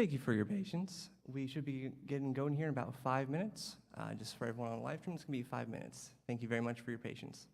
Thank you for your patience. We should be getting going here in about 5 minutes. Just for everyone on the live stream, it's going to be 5 minutes. Thank you very much for your patience.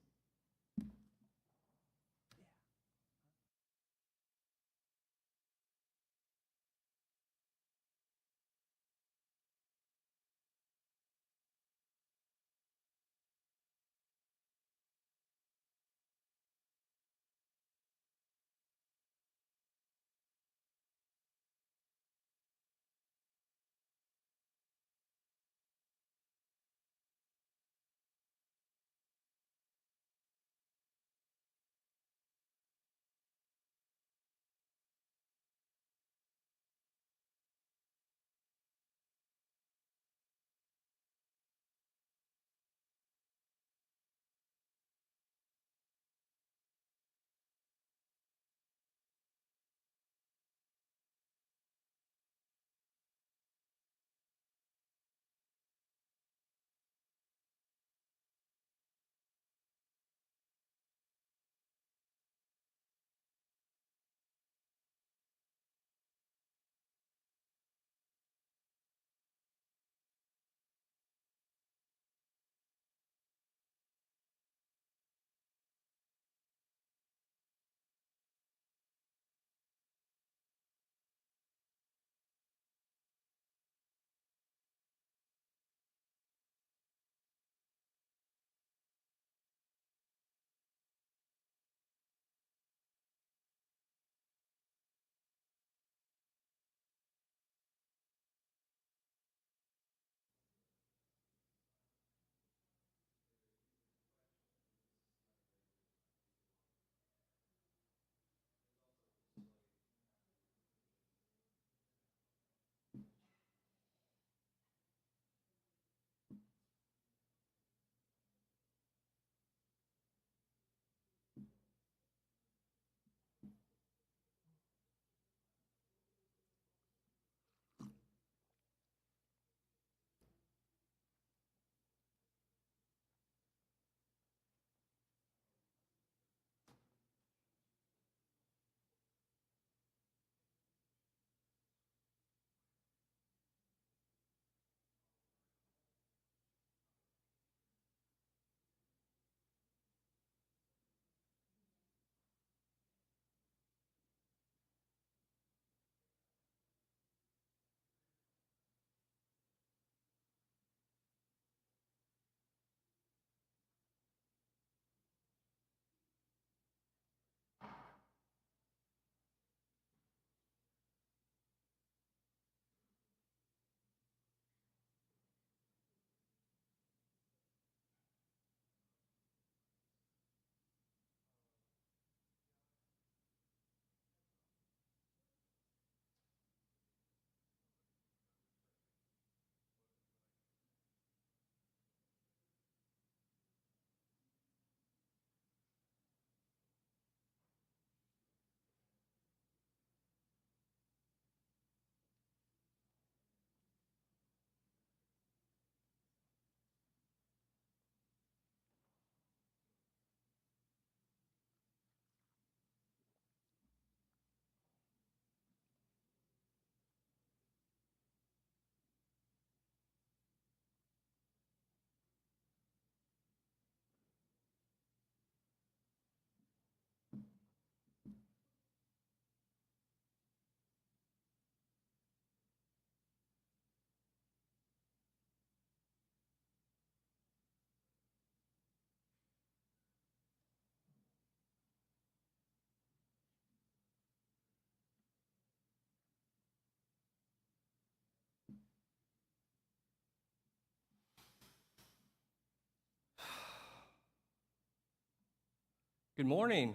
Good morning.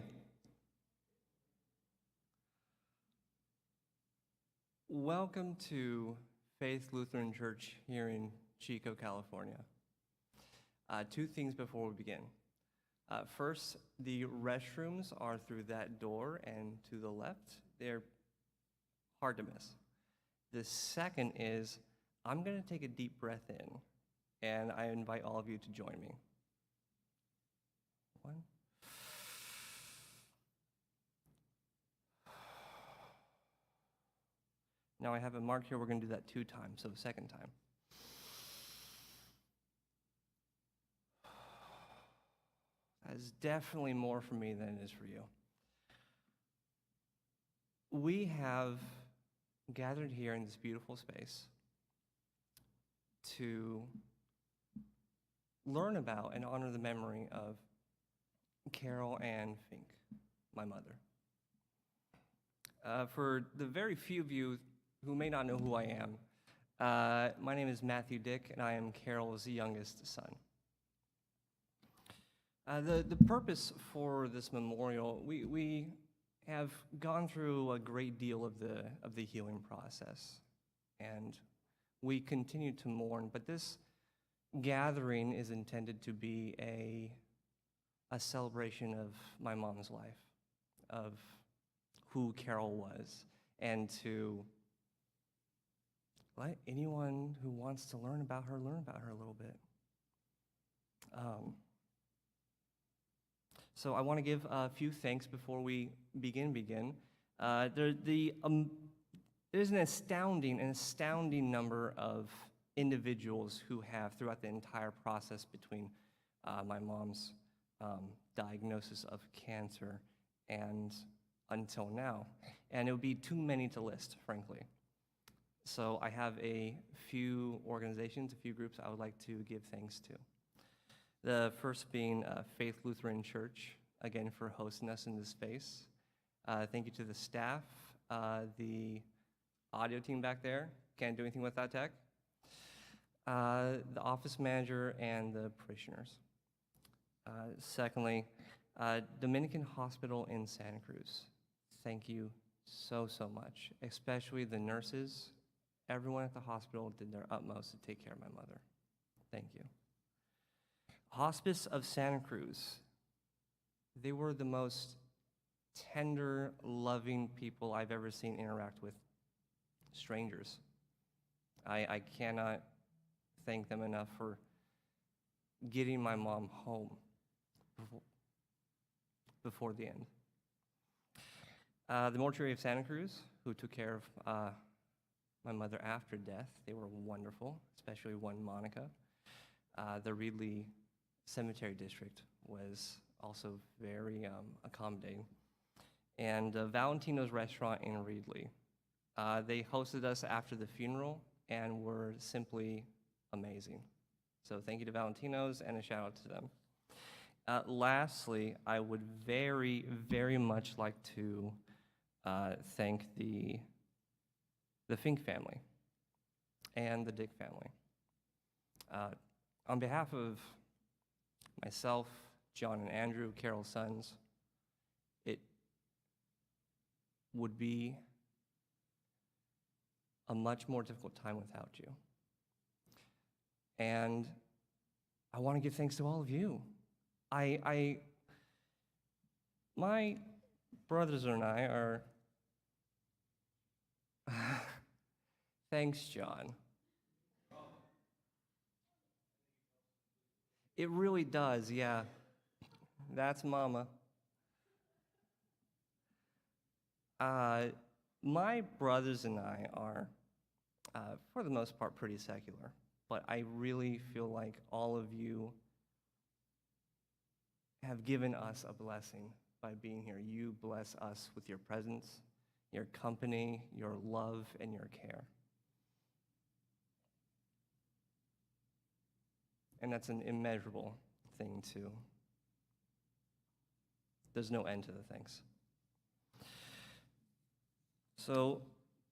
Welcome to Faith Lutheran Church here in Chico, California. Two things before we begin. First, the restrooms are through that door and to the left. They're hard to miss. The second is I'm going to take a deep breath in, and I invite all of you to join me. 1. Now I have it marked here, we're going to do that 2 times, so second time. That is definitely more for me than it is for you. We have gathered here in this beautiful space to learn about and honor the memory of Carol Ann Fink, my mother. For the very few of you who may not know who I am, my name is Matthew Dick, and I am Carol's youngest son. The purpose for this memorial, we have gone through a great deal of the healing process, and we continue to mourn, but this gathering is intended to be a celebration of my mom's life, of who Carol was, and to let anyone who wants to learn about her a little bit. So I want to give a few thanks before we begin. There's an astounding number of individuals who have, throughout the entire process between my mom's diagnosis of cancer and until now, and it would be too many to list, frankly. So I have a few organizations, a few groups I would like to give thanks to. The first being Faith Lutheran Church, again, for hosting us in this space. Thank you to the staff, the audio team back there. Can't do anything without tech. The office manager and the parishioners. Secondly, Dominican Hospital in Santa Cruz. Thank you so much, especially the nurses. Everyone at the hospital did their utmost to take care of my mother. Thank you. Hospice of Santa Cruz. They were the most tender, loving people I've ever seen interact with strangers. I cannot thank them enough for getting my mom home before the end. The mortuary of Santa Cruz, who took care of my mother after death, they were wonderful, especially one Monica. The Reedley Cemetery District was also very accommodating. And Valentino's Restaurant in Reedley. They hosted us after the funeral and were simply amazing. So thank you to Valentino's and a shout out to them. Lastly, I would very much like to thank the Fink family and the Dick family. On behalf of myself, John and Andrew, Carol's sons, it would be a much more difficult time without you. And I want to give thanks to all of you. My brothers and I are, thanks, John. It really does, yeah. That's Mama. My brothers and I are, for the most part, pretty secular, but I really feel like all of you have given us a blessing by being here. You bless us with your presence, your company, your love, and your care. And that's an immeasurable thing, too. There's no end to the thanks. So,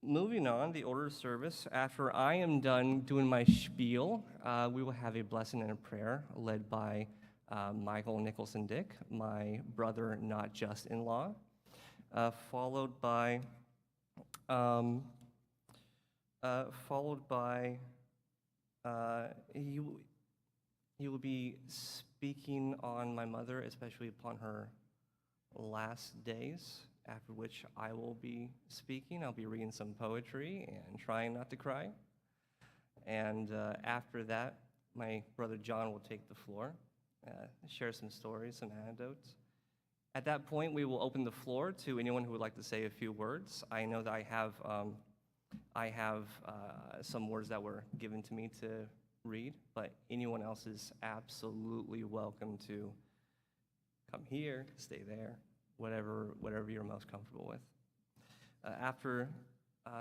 moving on, the order of service. After I am done doing my spiel, we will have a blessing and a prayer led by Michael Nicholson Dick, my brother, not just in-law, followed by he will be speaking on my mother, especially upon her last days, after which I will be speaking. I'll be reading some poetry and trying not to cry. And after that, my brother John will take the floor, share some stories, some anecdotes. At that point, we will open the floor to anyone who would like to say a few words. I know that I have I have some words that were given to me to read, but anyone else is absolutely welcome to come here, stay there, whatever you're most comfortable with. After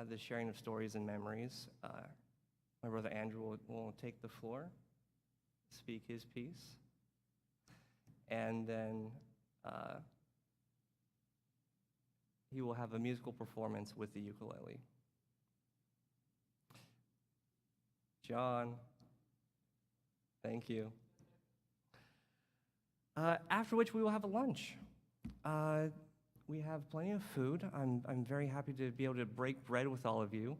the sharing of stories and memories, my brother Andrew will take the floor, speak his piece, and then he will have a musical performance with the ukulele. John, thank you. After which we will have a lunch. We have plenty of food. I'm very happy to be able to break bread with all of you.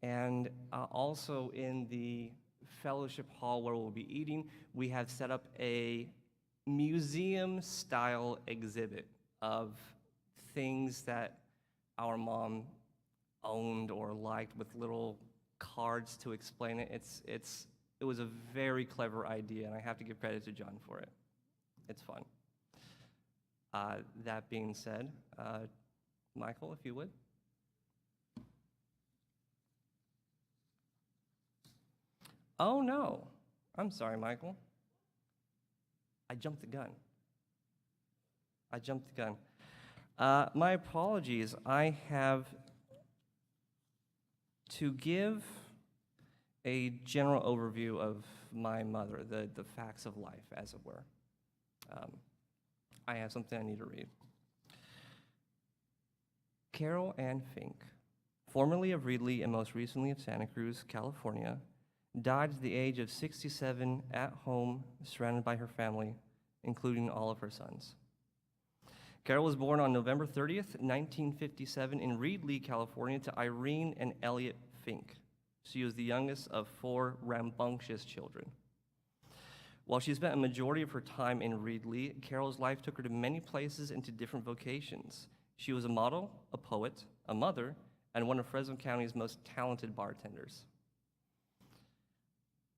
And also in the fellowship hall where we'll be eating, we have set up a museum-style exhibit of things that our mom owned or liked with little cards to explain it. It was a very clever idea, and I have to give credit to John for it. It's fun. That being said, Michael, if you would. Oh no, I'm sorry, Michael. I jumped the gun. My apologies. I have to give a general overview of my mother, the facts of life, as it were. I have something I need to read. Carol Ann Fink, formerly of Reedley and most recently of Santa Cruz, California, died at the age of 67 at home, surrounded by her family, including all of her sons. Carol was born on November 30th, 1957 in Reedley, California, to Irene and Elliot Fink. She was the youngest of 4 rambunctious children. While she spent a majority of her time in Reedley, Carol's life took her to many places and to different vocations. She was a model, a poet, a mother, and one of Fresno County's most talented bartenders.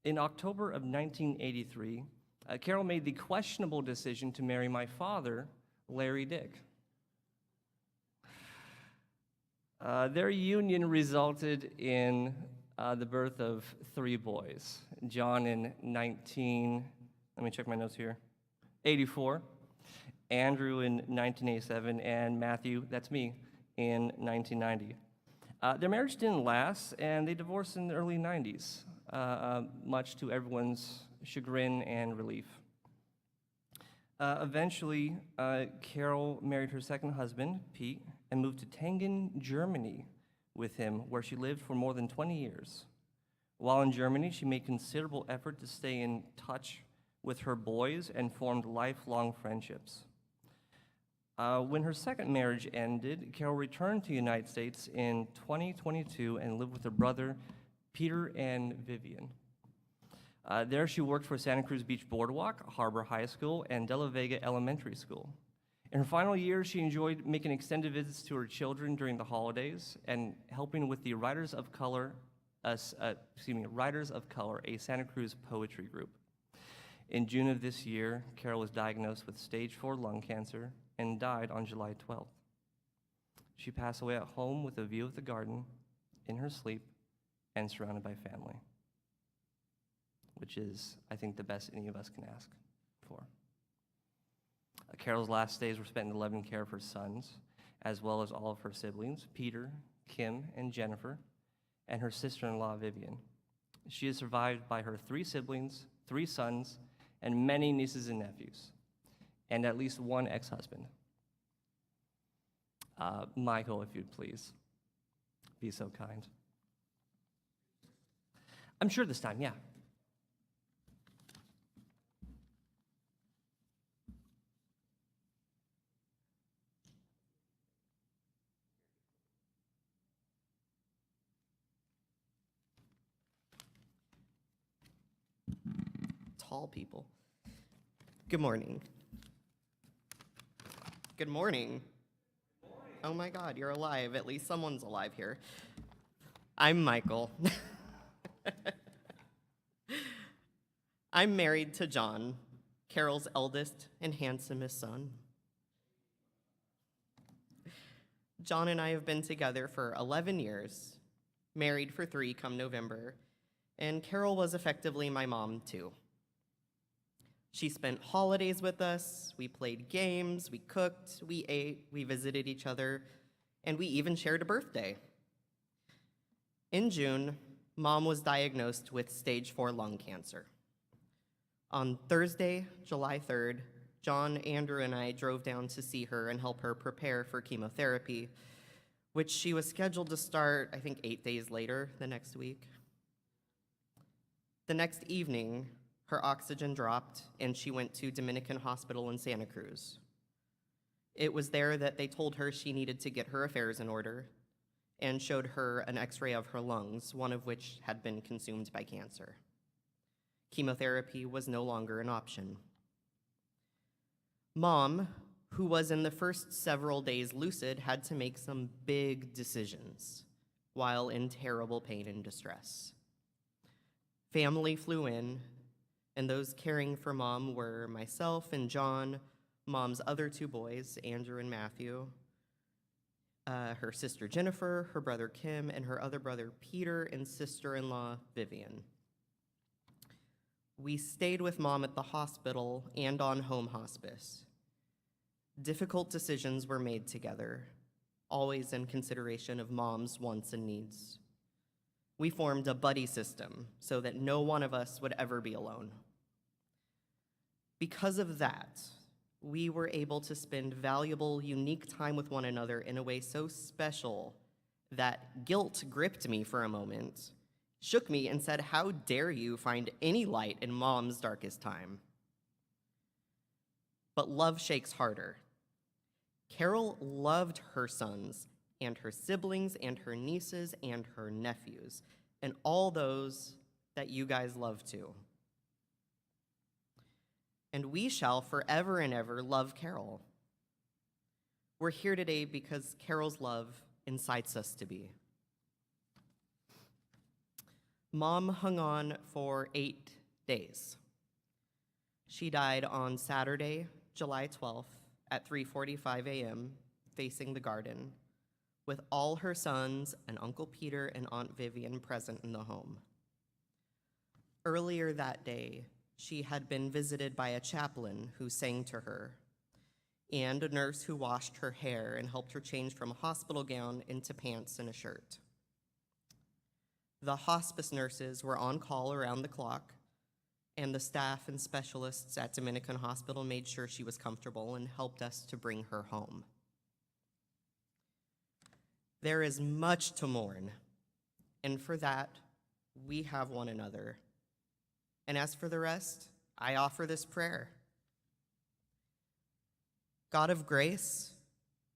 In October of 1983, Carol made the questionable decision to marry my father, Larry Dick. Their union resulted in the birth of 3 boys. John in 84, Andrew in 1987, and Matthew, that's me, in 1990. Their marriage didn't last, and they divorced in the early 90s, much to everyone's chagrin and relief. Eventually, Carol married her second husband, Pete, and moved to Tengen, Germany with him, where she lived for more than 20 years. While in Germany, she made considerable effort to stay in touch with her boys and formed lifelong friendships. When her second marriage ended, Carol returned to the United States in 2022 and lived with her brother, Peter and Vivian. There she worked for Santa Cruz Beach Boardwalk, Harbor High School, and De La Vega Elementary School. In her final years, she enjoyed making extended visits to her children during the holidays and helping with the Writers of Color, a Santa Cruz poetry group. In June of this year, Carol was diagnosed with stage 4 lung cancer and died on July 12th. She passed away at home with a view of the garden, in her sleep, and surrounded by family, which is, I think, the best any of us can ask for. Carol's last days were spent in the loving care of her sons, as well as all of her siblings, Peter, Kim, and Jennifer, and her sister-in-law, Vivian. She is survived by her 3 siblings, 3 sons, and many nieces and nephews, and at least 1 ex-husband. Michael, if you'd please be so kind. I'm sure this time, yeah. Tall people. Good morning. Good morning. Oh my God, you're alive. At least someone's alive here. I'm Michael. I'm married to John, Carol's eldest and handsomest son. John and I have been together for 11 years, married for 3 come November, and Carol was effectively my mom too. She spent holidays with us, we played games, we cooked, we ate, we visited each other, and we even shared a birthday. In June, Mom was diagnosed with stage 4 lung cancer. On Thursday, July 3rd, John, Andrew, and I drove down to see her and help her prepare for chemotherapy, which she was scheduled to start, I think, 8 days later, the next week. The next evening, her oxygen dropped, and she went to Dominican Hospital in Santa Cruz. It was there that they told her she needed to get her affairs in order and showed her an x-ray of her lungs, one of which had been consumed by cancer. Chemotherapy was no longer an option. Mom, who was in the first several days lucid, had to make some big decisions while in terrible pain and distress. Family flew in, and those caring for Mom were myself and John, Mom's other 2 boys, Andrew and Matthew, her sister Jennifer, her brother Kim, and her other brother Peter, and sister-in-law Vivian. We stayed with Mom at the hospital and on home hospice. Difficult decisions were made together, always in consideration of Mom's wants and needs. We formed a buddy system so that no one of us would ever be alone. Because of that, we were able to spend valuable, unique time with one another in a way so special that guilt gripped me for a moment, shook me, and said, "How dare you find any light in Mom's darkest time?" But love shakes harder. Carol loved her sons and her siblings and her nieces and her nephews and all those that you guys love too. And we shall forever and ever love Carol. We're here today because Carol's love incites us to be. Mom hung on for 8 days. She died on Saturday, July 12th at 3:45 a.m., facing the garden, with all her sons and Uncle Peter and Aunt Vivian present in the home. Earlier that day, she had been visited by a chaplain who sang to her, and a nurse who washed her hair and helped her change from a hospital gown into pants and a shirt. The hospice nurses were on call around the clock, and the staff and specialists at Dominican Hospital made sure she was comfortable and helped us to bring her home. There is much to mourn, and for that, we have one another. And as for the rest, I offer this prayer. God of grace,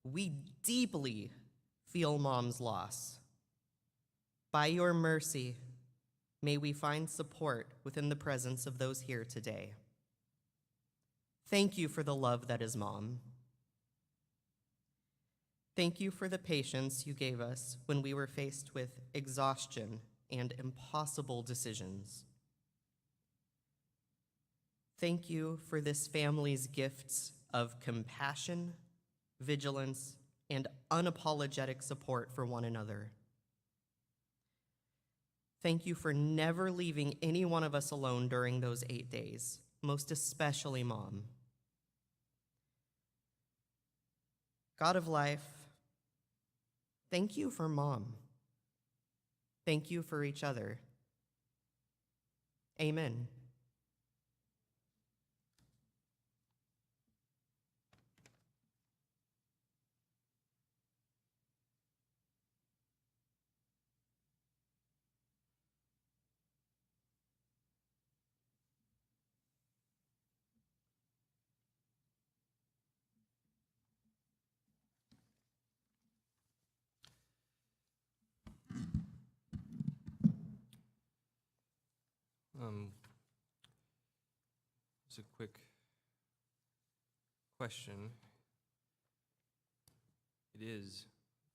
we deeply feel Mom's loss. By your mercy, may we find support within the presence of those here today. Thank you for the love that is Mom. Thank you for the patience you gave us when we were faced with exhaustion and impossible decisions. Thank you for this family's gifts of compassion, vigilance, and unapologetic support for one another. Thank you for never leaving any one of us alone during those 8 days, most especially Mom. God of life, thank you for Mom. Thank you for each other. Amen. Just a quick question. It is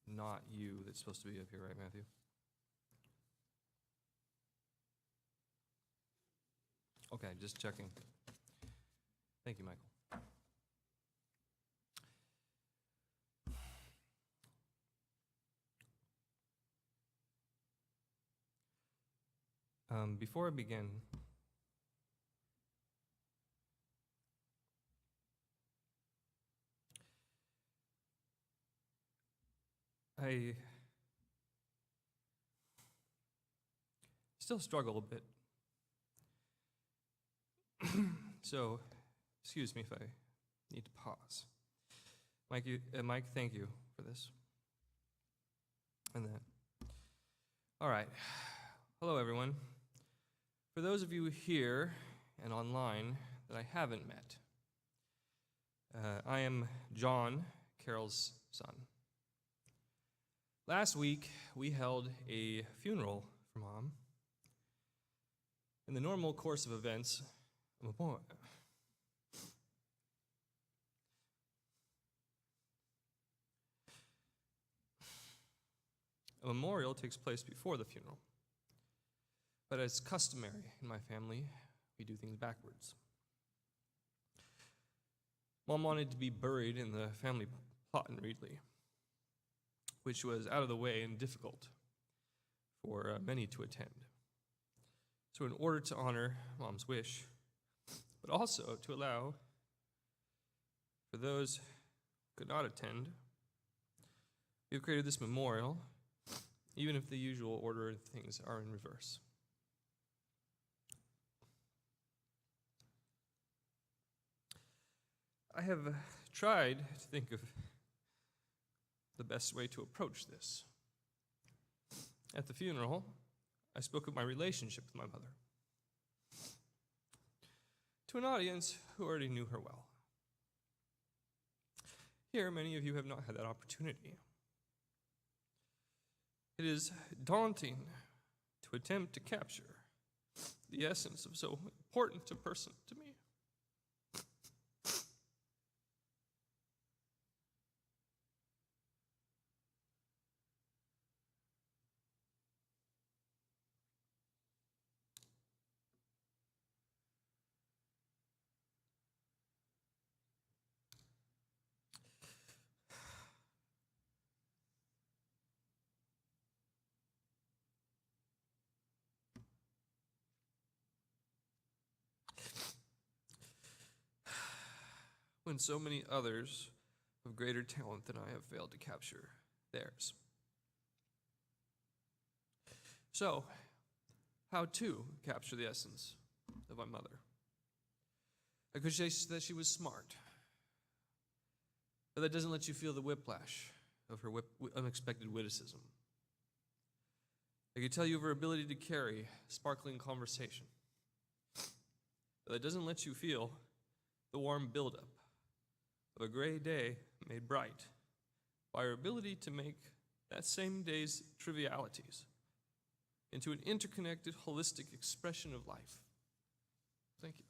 not you that's supposed to be up here, right, Matthew? Okay, just checking. Thank you, Michael. Before I begin, I still struggle a bit. So, excuse me if I need to pause. Mike, thank you for this. And that. All right. Hello, everyone. For those of you here and online that I haven't met, I am John, Carol's son. Last week, we held a funeral for Mom. In the normal course of events, a memorial takes place before the funeral. But as customary in my family, we do things backwards. Mom wanted to be buried in the family plot in Reedley, which was out of the way and difficult for many to attend. So in order to honor Mom's wish, but also to allow for those who could not attend, we've created this memorial, even if the usual order of things are in reverse. I have tried to think of the best way to approach this. At the funeral, I spoke of my relationship with my mother to an audience who already knew her well. Here, many of you have not had that opportunity. It is daunting to attempt to capture the essence of so important a person to me. When so many others of greater talent than I have failed to capture theirs. So, how to capture the essence of my mother? I could say that she was smart, but that doesn't let you feel the whiplash of her unexpected witticism. I could tell you of her ability to carry sparkling conversation, but that doesn't let you feel the warm buildup of a gray day made bright by her ability to make that same day's trivialities into an interconnected, holistic expression of life. Thank you.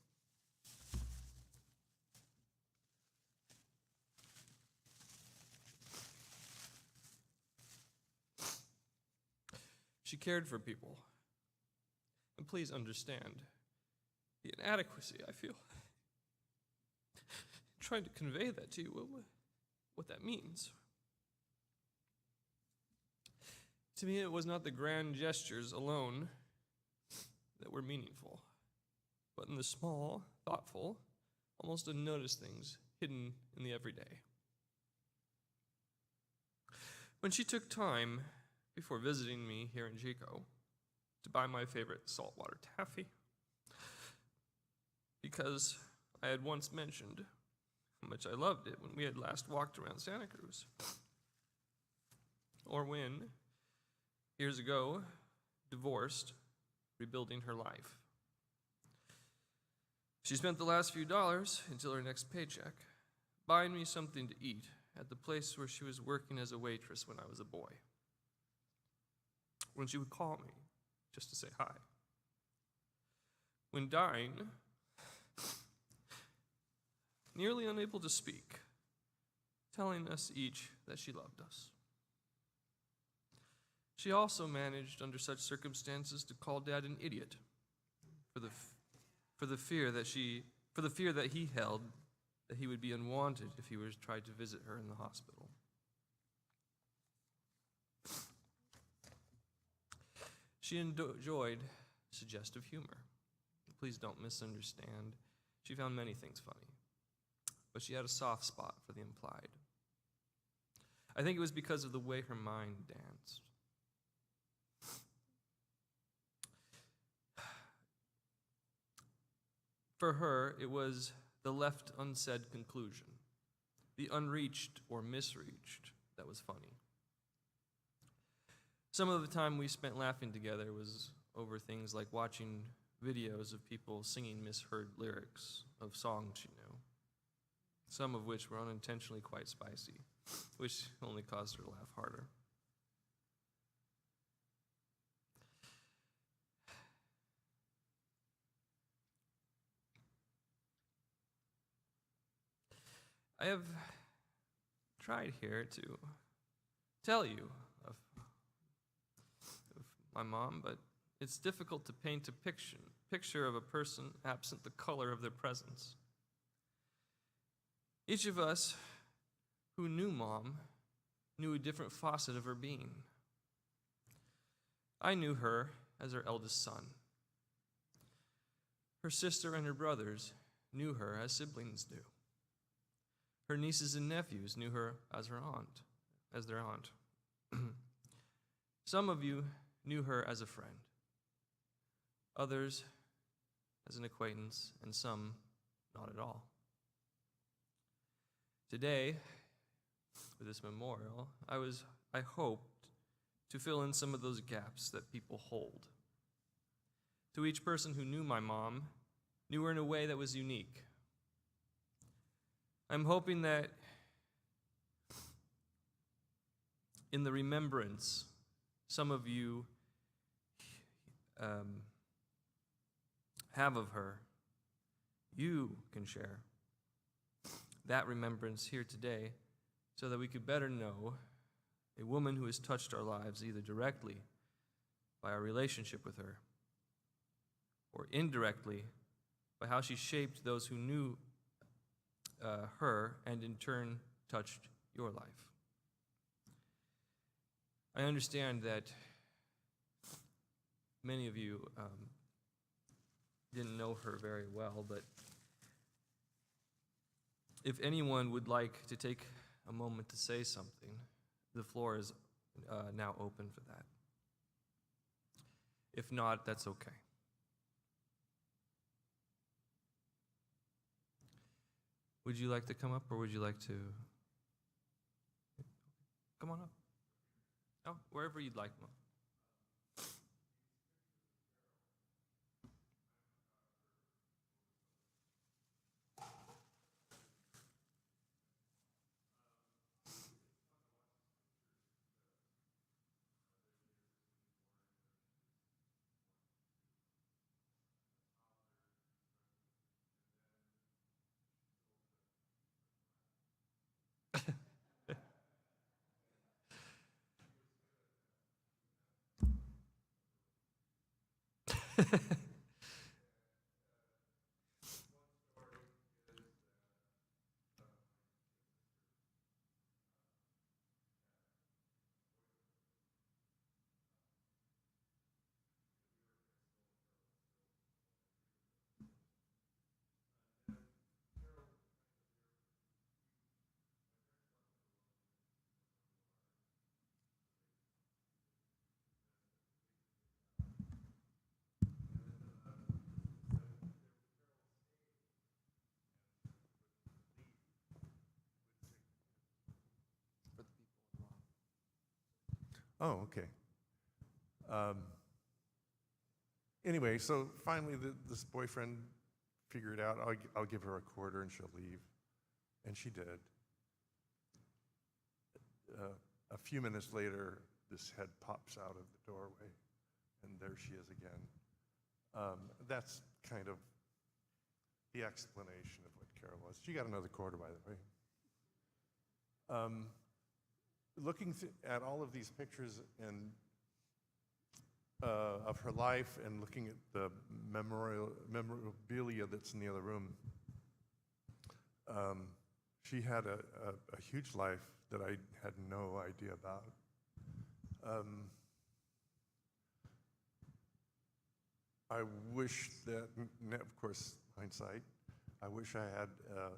She cared for people. And please understand the inadequacy I feel trying to convey that to you, what that means. To me, it was not the grand gestures alone that were meaningful, but in the small, thoughtful, almost unnoticed things hidden in the everyday. When she took time before visiting me here in Chico to buy my favorite saltwater taffy, because I had once mentioned how much I loved it when we had last walked around Santa Cruz. Or when, years ago, divorced, rebuilding her life. She spent the last few dollars until her next paycheck buying me something to eat at the place where she was working as a waitress when I was a boy. When she would call me just to say hi. When dying, nearly unable to speak, telling us each that she loved us. She also managed, under such circumstances, to call Dad an idiot for the fear that he held that he would be unwanted if he was tried to visit her in the hospital. She enjoyed suggestive humor. Please don't misunderstand. She found many things funny, but she had a soft spot for the implied. I think it was because of the way her mind danced. For her, it was the left unsaid conclusion, the unreached or misreached, that was funny. Some of the time we spent laughing together was over things like watching videos of people singing misheard lyrics of songs she knew, some of which were unintentionally quite spicy, which only caused her to laugh harder. I have tried here to tell you of my mom, but it's difficult to paint a picture of a person absent the color of their presence. Each of us who knew Mom knew a different facet of her being. I knew her as her eldest son. Her sister and her brothers knew her as siblings do. Her nieces and nephews knew her as their aunt. Some of you knew her as a friend, others as an acquaintance, and some not at all. Today, with this memorial, I hoped to fill in some of those gaps that people hold. To each person who knew my mom, knew her in a way that was unique. I'm hoping that in the remembrance, some of you have of her, you can share that remembrance here today so that we could better know a woman who has touched our lives either directly by our relationship with her or indirectly by how she shaped those who knew her and in turn touched your life. I understand that many of you didn't know her very well, but if anyone would like to take a moment to say something, the floor is now open for that. If not, that's okay. Would you like to come up, or would you like to? Come on up. Oh, wherever you'd like. Oh, okay. Anyway, so finally this boyfriend figured out, I'll give her a quarter and she'll leave. And she did. A few minutes later, this head pops out of the doorway, and there she is again. That's kind of the explanation of what Carol was. She got another quarter, by the way. Looking at all of these pictures and of her life and looking at the memorabilia that's in the other room, she had a huge life that I had no idea about. I wish that, of course, hindsight, I wish I had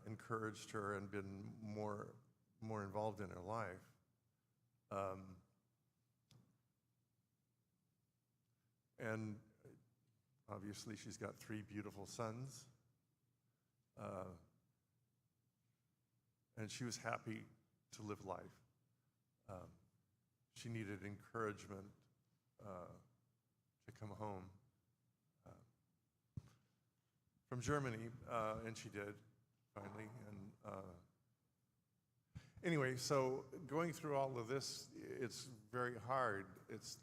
encouraged her and been more involved in her life. And obviously, she's got 3 beautiful sons. And she was happy to live life. She needed encouragement to come home from Germany, and she did, finally. And anyway, so going through all of this, it's very hard.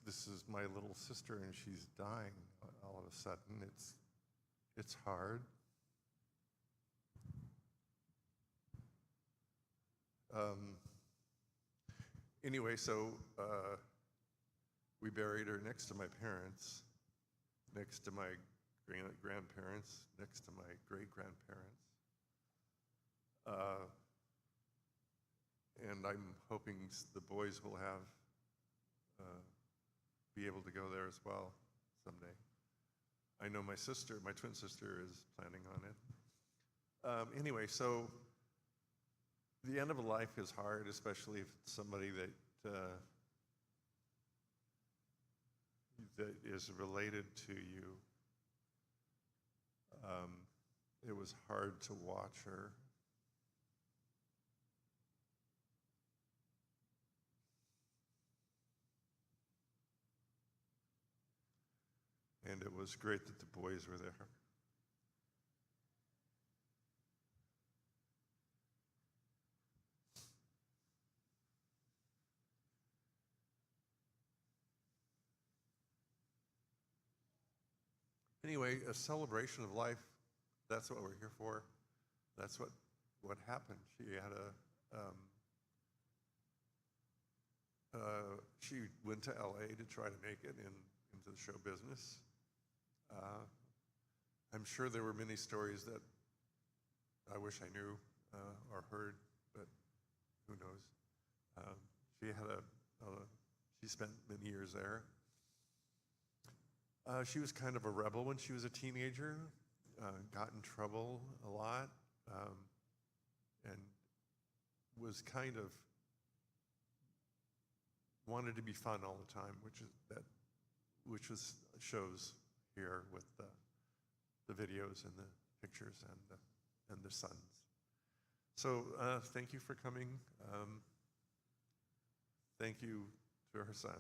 This is my little sister, and she's dying all of a sudden. It's hard. Anyway, so we buried her next to my parents, next to my grandparents, next to my great-grandparents. And I'm hoping the boys will be able to go there as well someday. I know my twin sister is planning on it. Anyway, so the end of a life is hard, especially if it's somebody that is related to you. It was hard to watch her. And it was great that the boys were there. Anyway, a celebration of life, that's what we're here for. That's what happened. She had she went to LA to try to make it into the show business. I'm sure there were many stories that I wish I knew or heard, but who knows? She spent many years there. She was kind of a rebel when she was a teenager, got in trouble a lot, and was kind of wanted to be fun all the time, which shows here with the videos and the pictures and the sons. So thank you for coming. Thank you to her sons.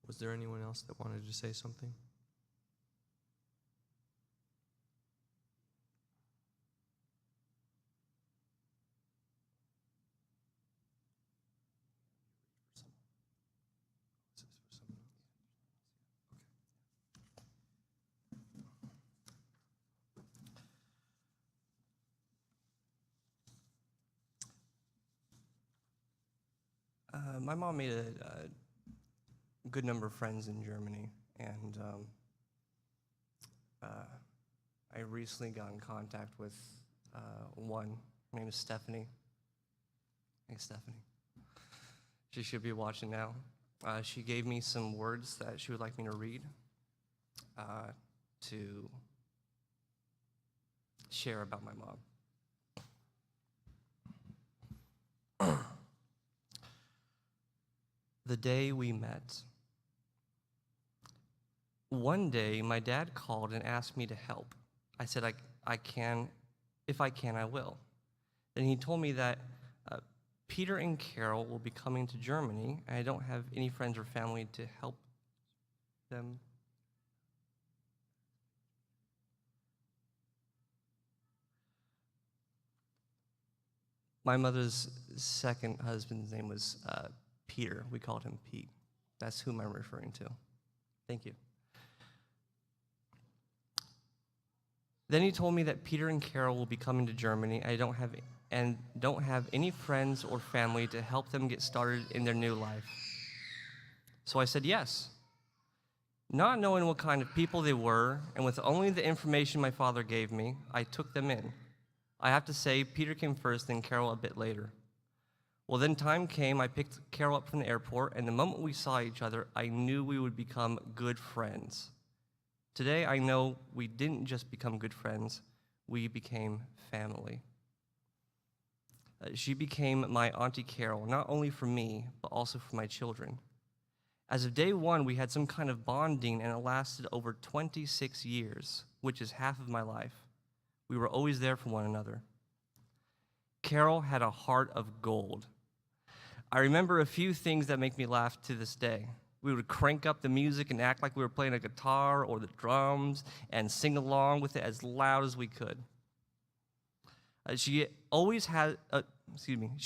Was there anyone else that wanted to say something? My mom made a good number of friends in Germany, and I recently got in contact with one. Her name is Stephanie. Hey, Stephanie. She should be watching now. She gave me some words that she would like me to read to share about my mom. The day we met. One day, my dad called and asked me to help. I said, I can, if I can, I will. Then he told me that Peter and Carol will be coming to Germany, and I don't have any friends or family to help them. My mother's second husband's name was Peter. We called him Pete. That's whom I'm referring to. Thank you. Then he told me that Peter and Carol will be coming to Germany. I don't have and don't have any friends or family to help them get started in their new life. So I said yes. Not knowing what kind of people they were, and with only the information my father gave me, I took them in. I have to say, Peter came first, then Carol a bit later. Well, then time came, I picked Carol up from the airport, and the moment we saw each other, I knew we would become good friends. Today, I know we didn't just become good friends, we became family. She became my Auntie Carol, not only for me, but also for my children. As of day one, we had some kind of bonding, and it lasted over 26 years, which is half of my life. We were always there for one another. Carol had a heart of gold. I remember a few things that make me laugh to this day. We would crank up the music and act like we were playing a guitar or the drums and sing along with it as loud as we could. She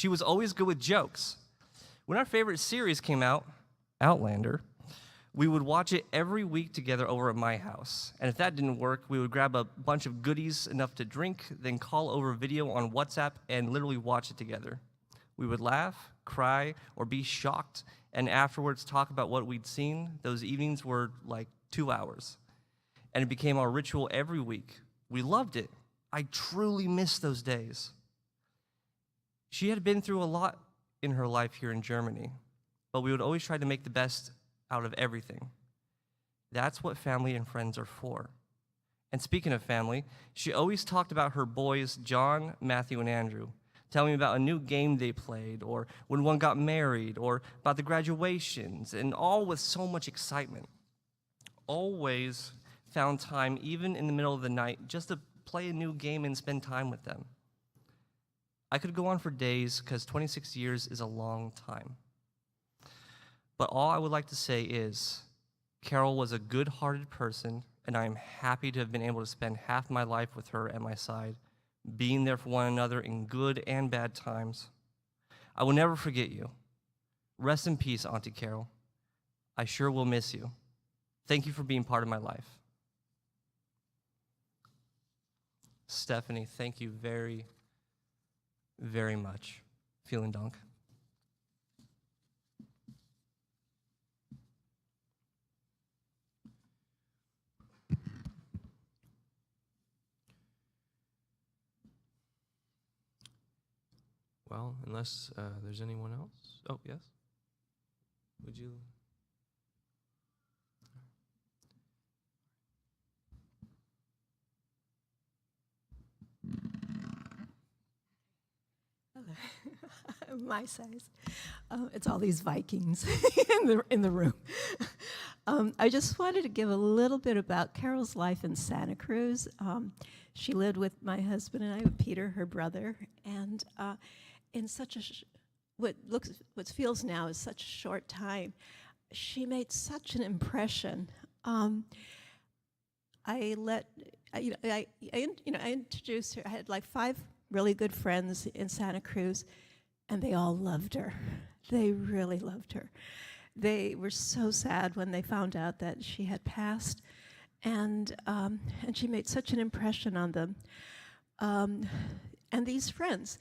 was always good with jokes. When our favorite series came out, Outlander, we would watch it every week together over at my house. And if that didn't work, we would grab a bunch of goodies enough to drink, then call over video on WhatsApp and literally watch it together. We would laugh, cry, or be shocked, and afterwards talk about what we'd seen. Those evenings were like 2 hours. And it became our ritual every week. We loved it. I truly miss those days. She had been through a lot in her life here in Germany, but we would always try to make the best out of everything. That's what family and friends are for. And speaking of family, she always talked about her boys, John, Matthew, and Andrew, telling me about a new game they played, or when one got married, or about the graduations, and all with so much excitement. Always found time, even in the middle of the night, just to play a new game and spend time with them. I could go on for days, because 26 years is a long time. But all I would like to say is, Carol was a good-hearted person, and I am happy to have been able to spend half my life with her at my side, being there for one another in good and bad times. I will never forget you. Rest in peace, Auntie Carol. I sure will miss you. Thank you for being part of my life. Stephanie, thank you very, very much. Vielen Dank. Well, unless there's anyone else. Oh, yes? Would you? My size. It's all these Vikings in the room. I just wanted to give a little bit about Carol's life in Santa Cruz. She lived with my husband and I, with Peter, her brother, and in such a what feels now is such a short time, she made such an impression. I introduced her. I had like 5 really good friends in Santa Cruz, and they all loved her. They really loved her. They were so sad when they found out that she had passed, and she made such an impression on them. And these friends,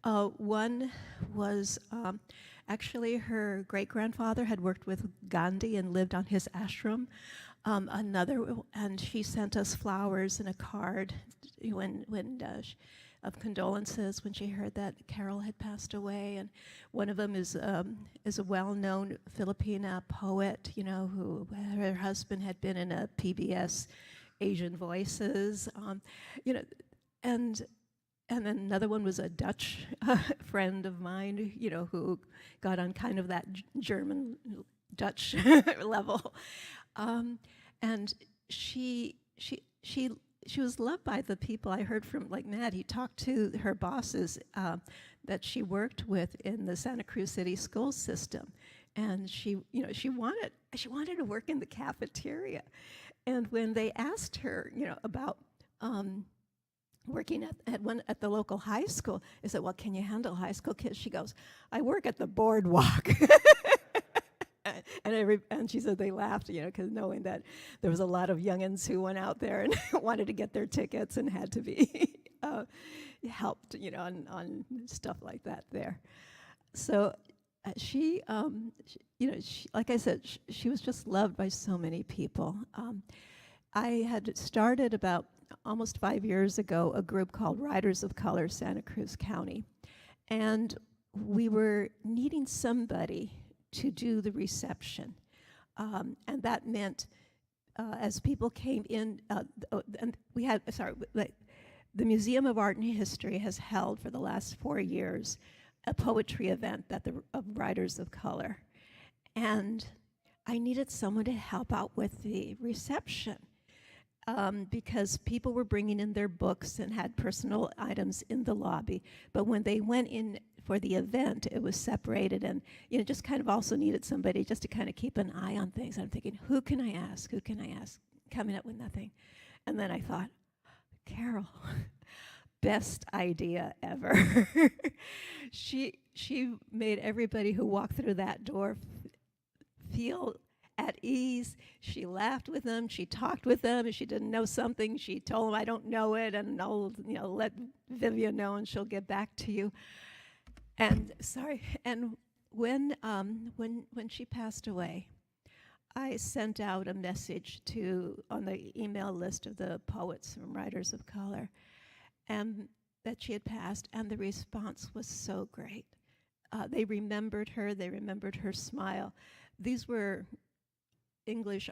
one was actually her great-grandfather had worked with Gandhi and lived on his ashram. And she sent us flowers and a card of condolences when she heard that Carol had passed away. And one of them is a well-known Filipina poet, who her husband had been in a PBS Asian Voices, and then another one was a Dutch friend of mine, who got on kind of that German Dutch level, and she was loved by the people. I heard from, like Matt, he talked to her bosses that she worked with in the Santa Cruz City school system, and she wanted to work in the cafeteria, and when they asked her, about working at the local high school, they said, "Well, can you handle high school kids?" She goes, "I work at the boardwalk." And she said they laughed, because knowing that there was a lot of youngins who went out there and wanted to get their tickets and had to be helped, on stuff like that there. So she, like I said, she was just loved by so many people. I had started about almost 5 years ago a group called Writers of Color Santa Cruz County. And we were needing somebody to do the reception. And that meant as people came in, and we had, the Museum of Art and History has held for the last 4 years a poetry event of Writers of Color. And I needed someone to help out with the reception. Because people were bringing in their books and had personal items in the lobby. But when they went in for the event, it was separated, and just kind of also needed somebody just to kind of keep an eye on things. I'm thinking, who can I ask? Who can I ask? Coming up with nothing. And then I thought, Carol, best idea ever. She made everybody who walked through that door feel at ease. She laughed with them. She talked with them. If she didn't know something, she told them, I don't know it, and I'll let Vivian know, and she'll get back to you. And when she passed away, I sent out a message on the email list of the poets and writers of color, and that she had passed, and the response was so great. They remembered her. They remembered her smile. These were English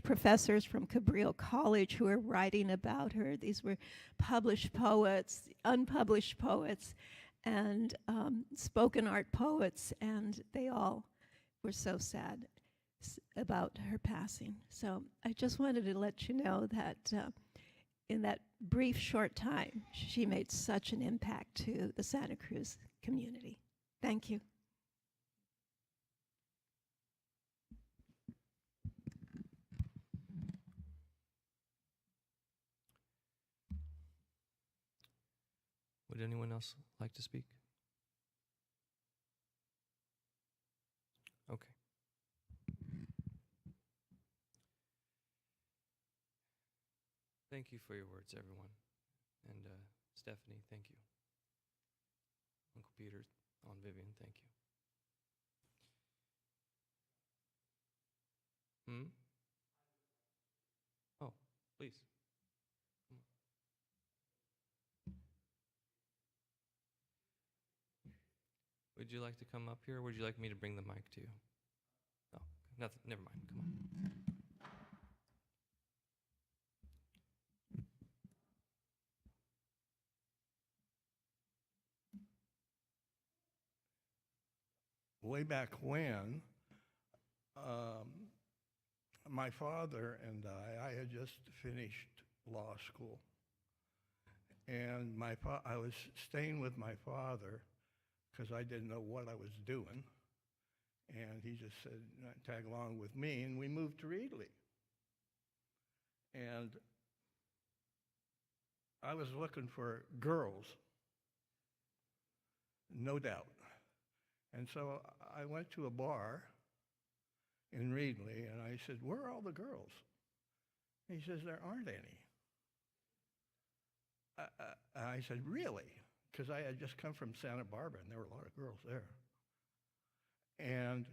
professors from Cabrillo College who were writing about her. These were published poets, unpublished poets, and spoken art poets, and they all were so sad about her passing. So I just wanted to let you know that in that brief, short time, she made such an impact to the Santa Cruz community. Thank you. Would anyone else like to speak? Okay. Thank you for your words, everyone. And Stephanie, thank you. Uncle Peter, Aunt Vivian, thank you. Oh, please. Would you like to come up here, or would you like me to bring the mic to you? Oh, nothing. Never mind. Come on. Way back when, my father and I had just finished law school, and I was staying with my father because I didn't know what I was doing, and he just said, tag along with me, and we moved to Reedley. And I was looking for girls, no doubt. And so I went to a bar in Reedley, and I said, where are all the girls? And he says, there aren't any. I said, really? Because I had just come from Santa Barbara, and there were a lot of girls there. And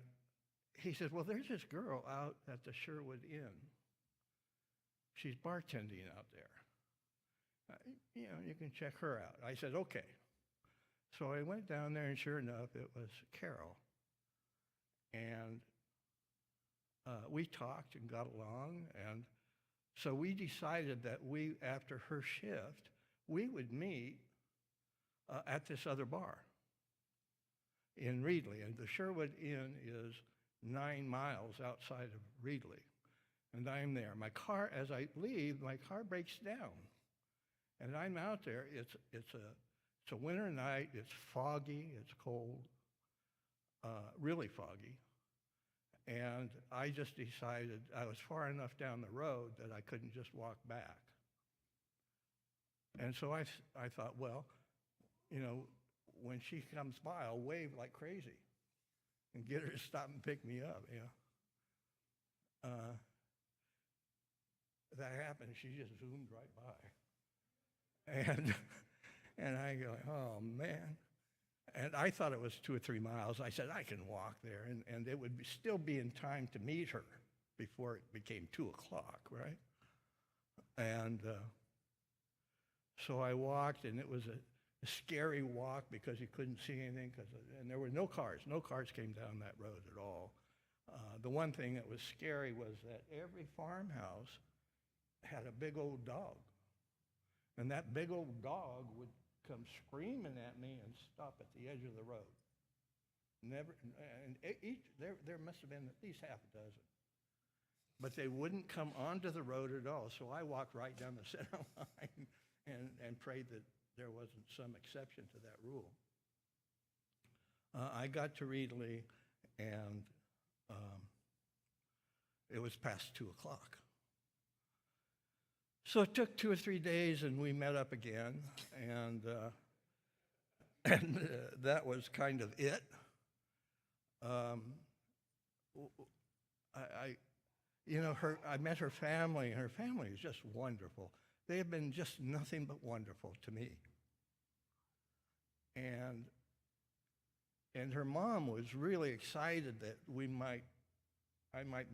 he said, well, there's this girl out at the Sherwood Inn. She's bartending out there. You can check her out. I said, okay. So I went down there, and sure enough, it was Carol. And we talked and got along, and so we decided that after her shift, we would meet at this other bar in Reedley. And the Sherwood Inn is 9 miles outside of Reedley. And I'm there. As I leave, my car breaks down. And I'm out there. It's a winter night. It's foggy. It's cold. Really foggy. And I just decided I was far enough down the road that I couldn't just walk back. And so I thought, well, when she comes by, I'll wave like crazy and get her to stop and pick me up. That happened. She just zoomed right by. And, and I go, oh, man. And I thought it was 2 or 3 miles. I said, I can walk there. And it would still be in time to meet her before it became 2 o'clock, right? And so I walked, and it was a scary walk because you couldn't see anything, and there were no cars. No cars came down that road at all. The one thing that was scary was that every farmhouse had a big old dog. And that big old dog would come screaming at me and stop at the edge of the road. Never, and there must have been at least half a dozen. But they wouldn't come onto the road at all. So I walked right down the center line and prayed that there wasn't some exception to that rule. I got to Reedley, and it was past 2 o'clock. So it took 2 or 3 days, and we met up again, and that was kind of it. I met her family, and her family is just wonderful. They have been just nothing but wonderful to me. And her mom was really excited that I might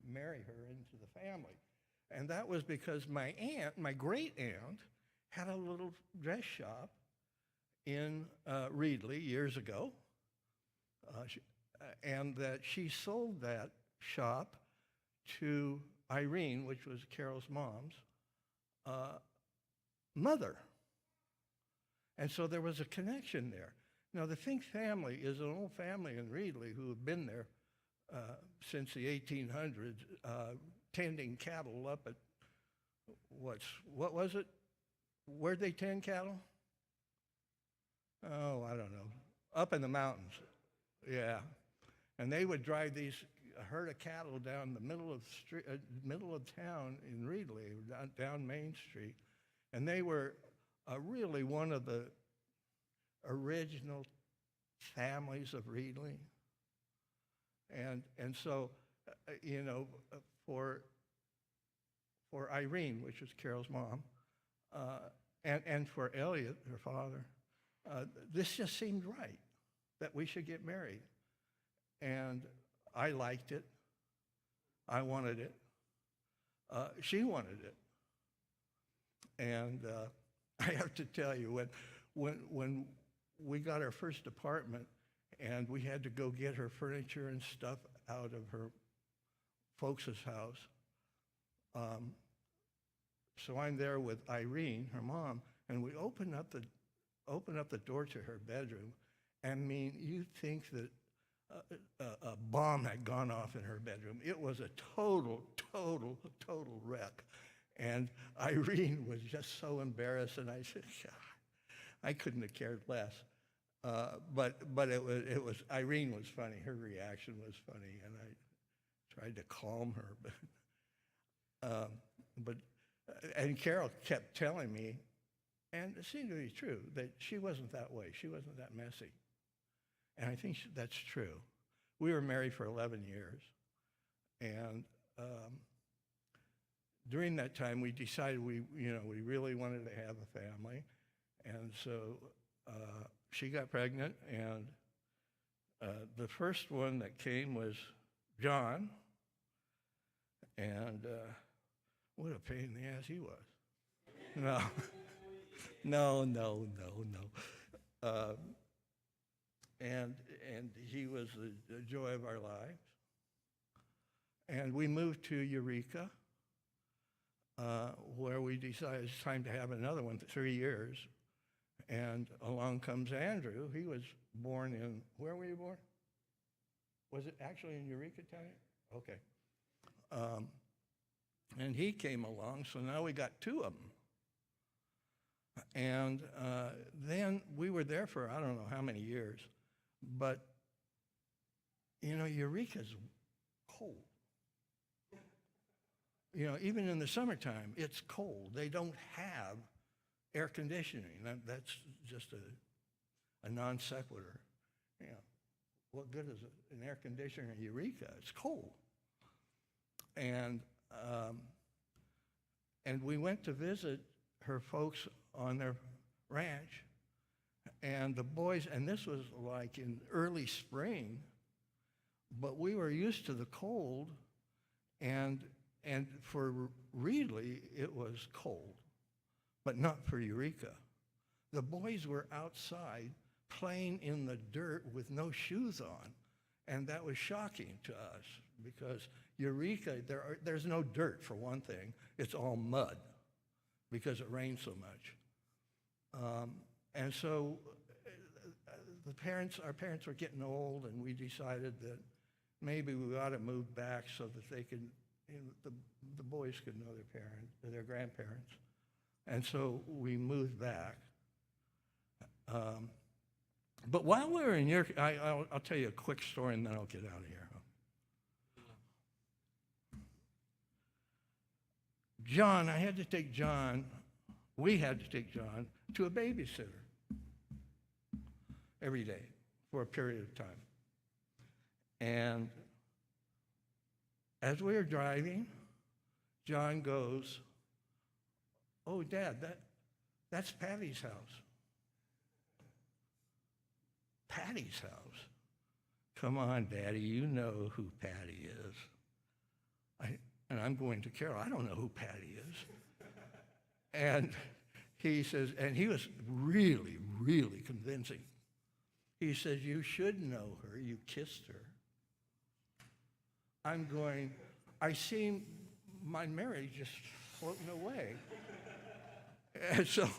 marry her into the family. And that was because my aunt, my great aunt, had a little dress shop in Reedley years ago, and that she sold that shop to Irene, which was Carol's mom's mother. And so there was a connection there. Now, the Fink family is an old family in Reedley who have been there since the 1800s, tending cattle up at, what was it? Where'd they tend cattle? Oh, I don't know. Up in the mountains, yeah. And they would drive a herd of cattle down the middle of town in Reedley, down Main Street. And they were really one of the original families of Reedley. And so, for Irene, which was Carol's mom, and for Elliot, her father, this just seemed right, that we should get married. And I liked it. I wanted it. She wanted it. And I have to tell you, when we got our first apartment and we had to go get her furniture and stuff out of her folks' house, so I'm there with Irene, her mom, and we open up the door to her bedroom. I mean, you'd think that a bomb had gone off in her bedroom. It was a total wreck. And Irene was just so embarrassed, and I said, God, I couldn't have cared less. But it was Irene was funny. Her reaction was funny, and I tried to calm her. And Carol kept telling me, and it seemed to be true, that she wasn't that way. She wasn't that messy. And I think that's true. We were married for 11 years, and during that time, we decided we really wanted to have a family, and so she got pregnant, and the first one that came was John, and what a pain in the ass he was. No. And he was the joy of our lives. And we moved to Eureka, where we decided it's time to have another one, 3 years. And along comes Andrew. He was born in, where were you born? Was it actually in Eureka County? Okay. And he came along, so now we got 2 of them. And then we were there for I don't know how many years. But, Eureka's cold. Even in the summertime, it's cold. They don't have air conditioning. That's just a non sequitur. What good is an air conditioner in Eureka? It's cold. And we went to visit her folks on their ranch, and the boys, and this was like in early spring, but we were used to the cold, and for Reedley, it was cold, but not for Eureka. The boys were outside playing in the dirt with no shoes on, and that was shocking to us because Eureka, there's no dirt for one thing. It's all mud because it rains so much. And so our parents were getting old, and we decided that maybe we ought to move back so that they could, the boys could know their grandparents. And so we moved back. But while we were in York, I'll tell you a quick story, and then I'll get out of here. John, we had to take John to a babysitter every day for a period of time. And as we were driving, John goes, "Oh, Dad, that's Patty's house." Patty's house? Come on, Daddy, you know who Patty is. And I'm going to Carol, I don't know who Patty is. And he says, and he was really, really convincing. He says, "You should know her, you kissed her." I'm going, I see my marriage just floating away. And so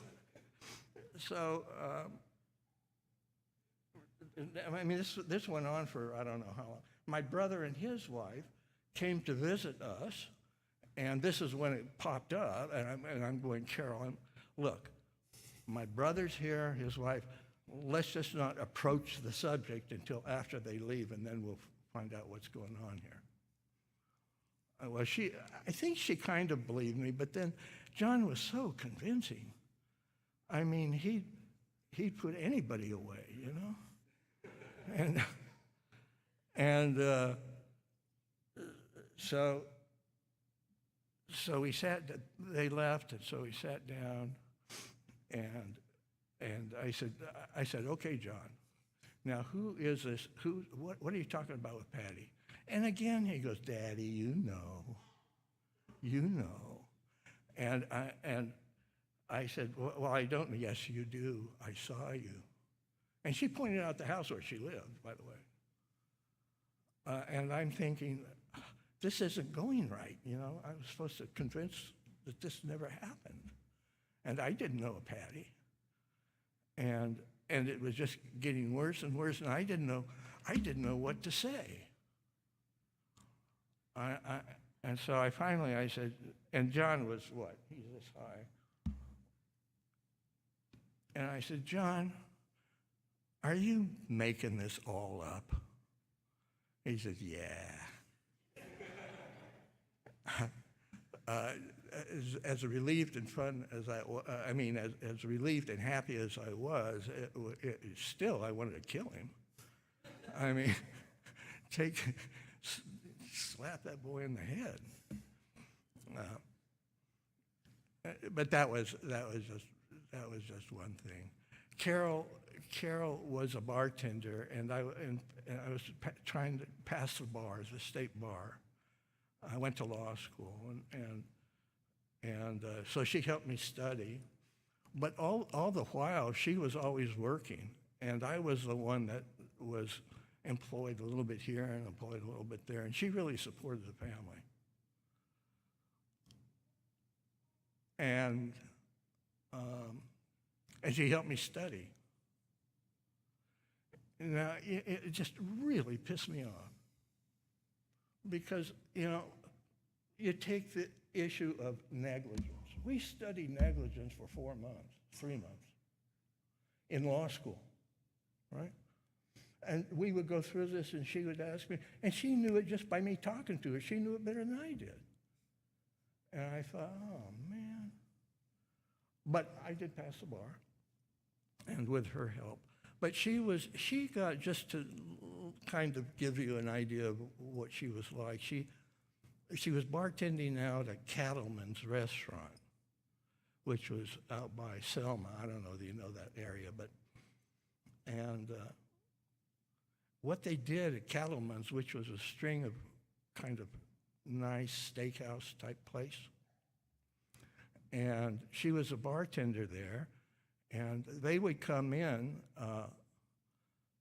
I mean, this went on for I don't know how long. My brother and his wife came to visit us, and this is when it popped up, and I'm going, "Carol, look, my brother's here, his wife, let's just not approach the subject until after they leave, and then we'll find out what's going on here." Well, I think she kind of believed me, but then John was so convincing. I mean, he'd put anybody away, you know? So they left, and so we sat down, and I said, "Okay, John, now who is this? What are you talking about with Patty?" And again, he goes, "Daddy, you know. And I said, "Well, I don't." "Yes, you do. I saw you." And she pointed out the house where she lived, by the way. And I'm thinking, this isn't going right, you know? I was supposed to convince that this never happened. And I didn't know a Patty. And it was just getting worse and worse, and I didn't know what to say. And so I said, and John was what? He's this high. And I said, "John, are you making this all up?" He said, "Yeah." As relieved and fun as as relieved and happy as I was, still I wanted to kill him. I mean, slap that boy in the head. But that was just one thing. Carol was a bartender, and I was trying to pass the bars, the state bar. I went to law school, and so she helped me study. But all the while, she was always working, and I was the one that was employed a little bit here and employed a little bit there, and she really supported the family. And she helped me study. Now, it just really pissed me off because, you know, you take the issue of negligence. We studied negligence for 3 months in law school, right? And we would go through this, and she would ask me, and she knew it just by me talking to her. She knew it better than I did. And I thought, oh, man. But I did pass the bar, and with her help. But she got, just to kind of give you an idea of what she was like, she was bartending out at Cattleman's restaurant, which was out by Selma. I don't know if you know that area, and what they did at Cattleman's, which was a string of kind of nice steakhouse type place, and she was a bartender there, and they would come in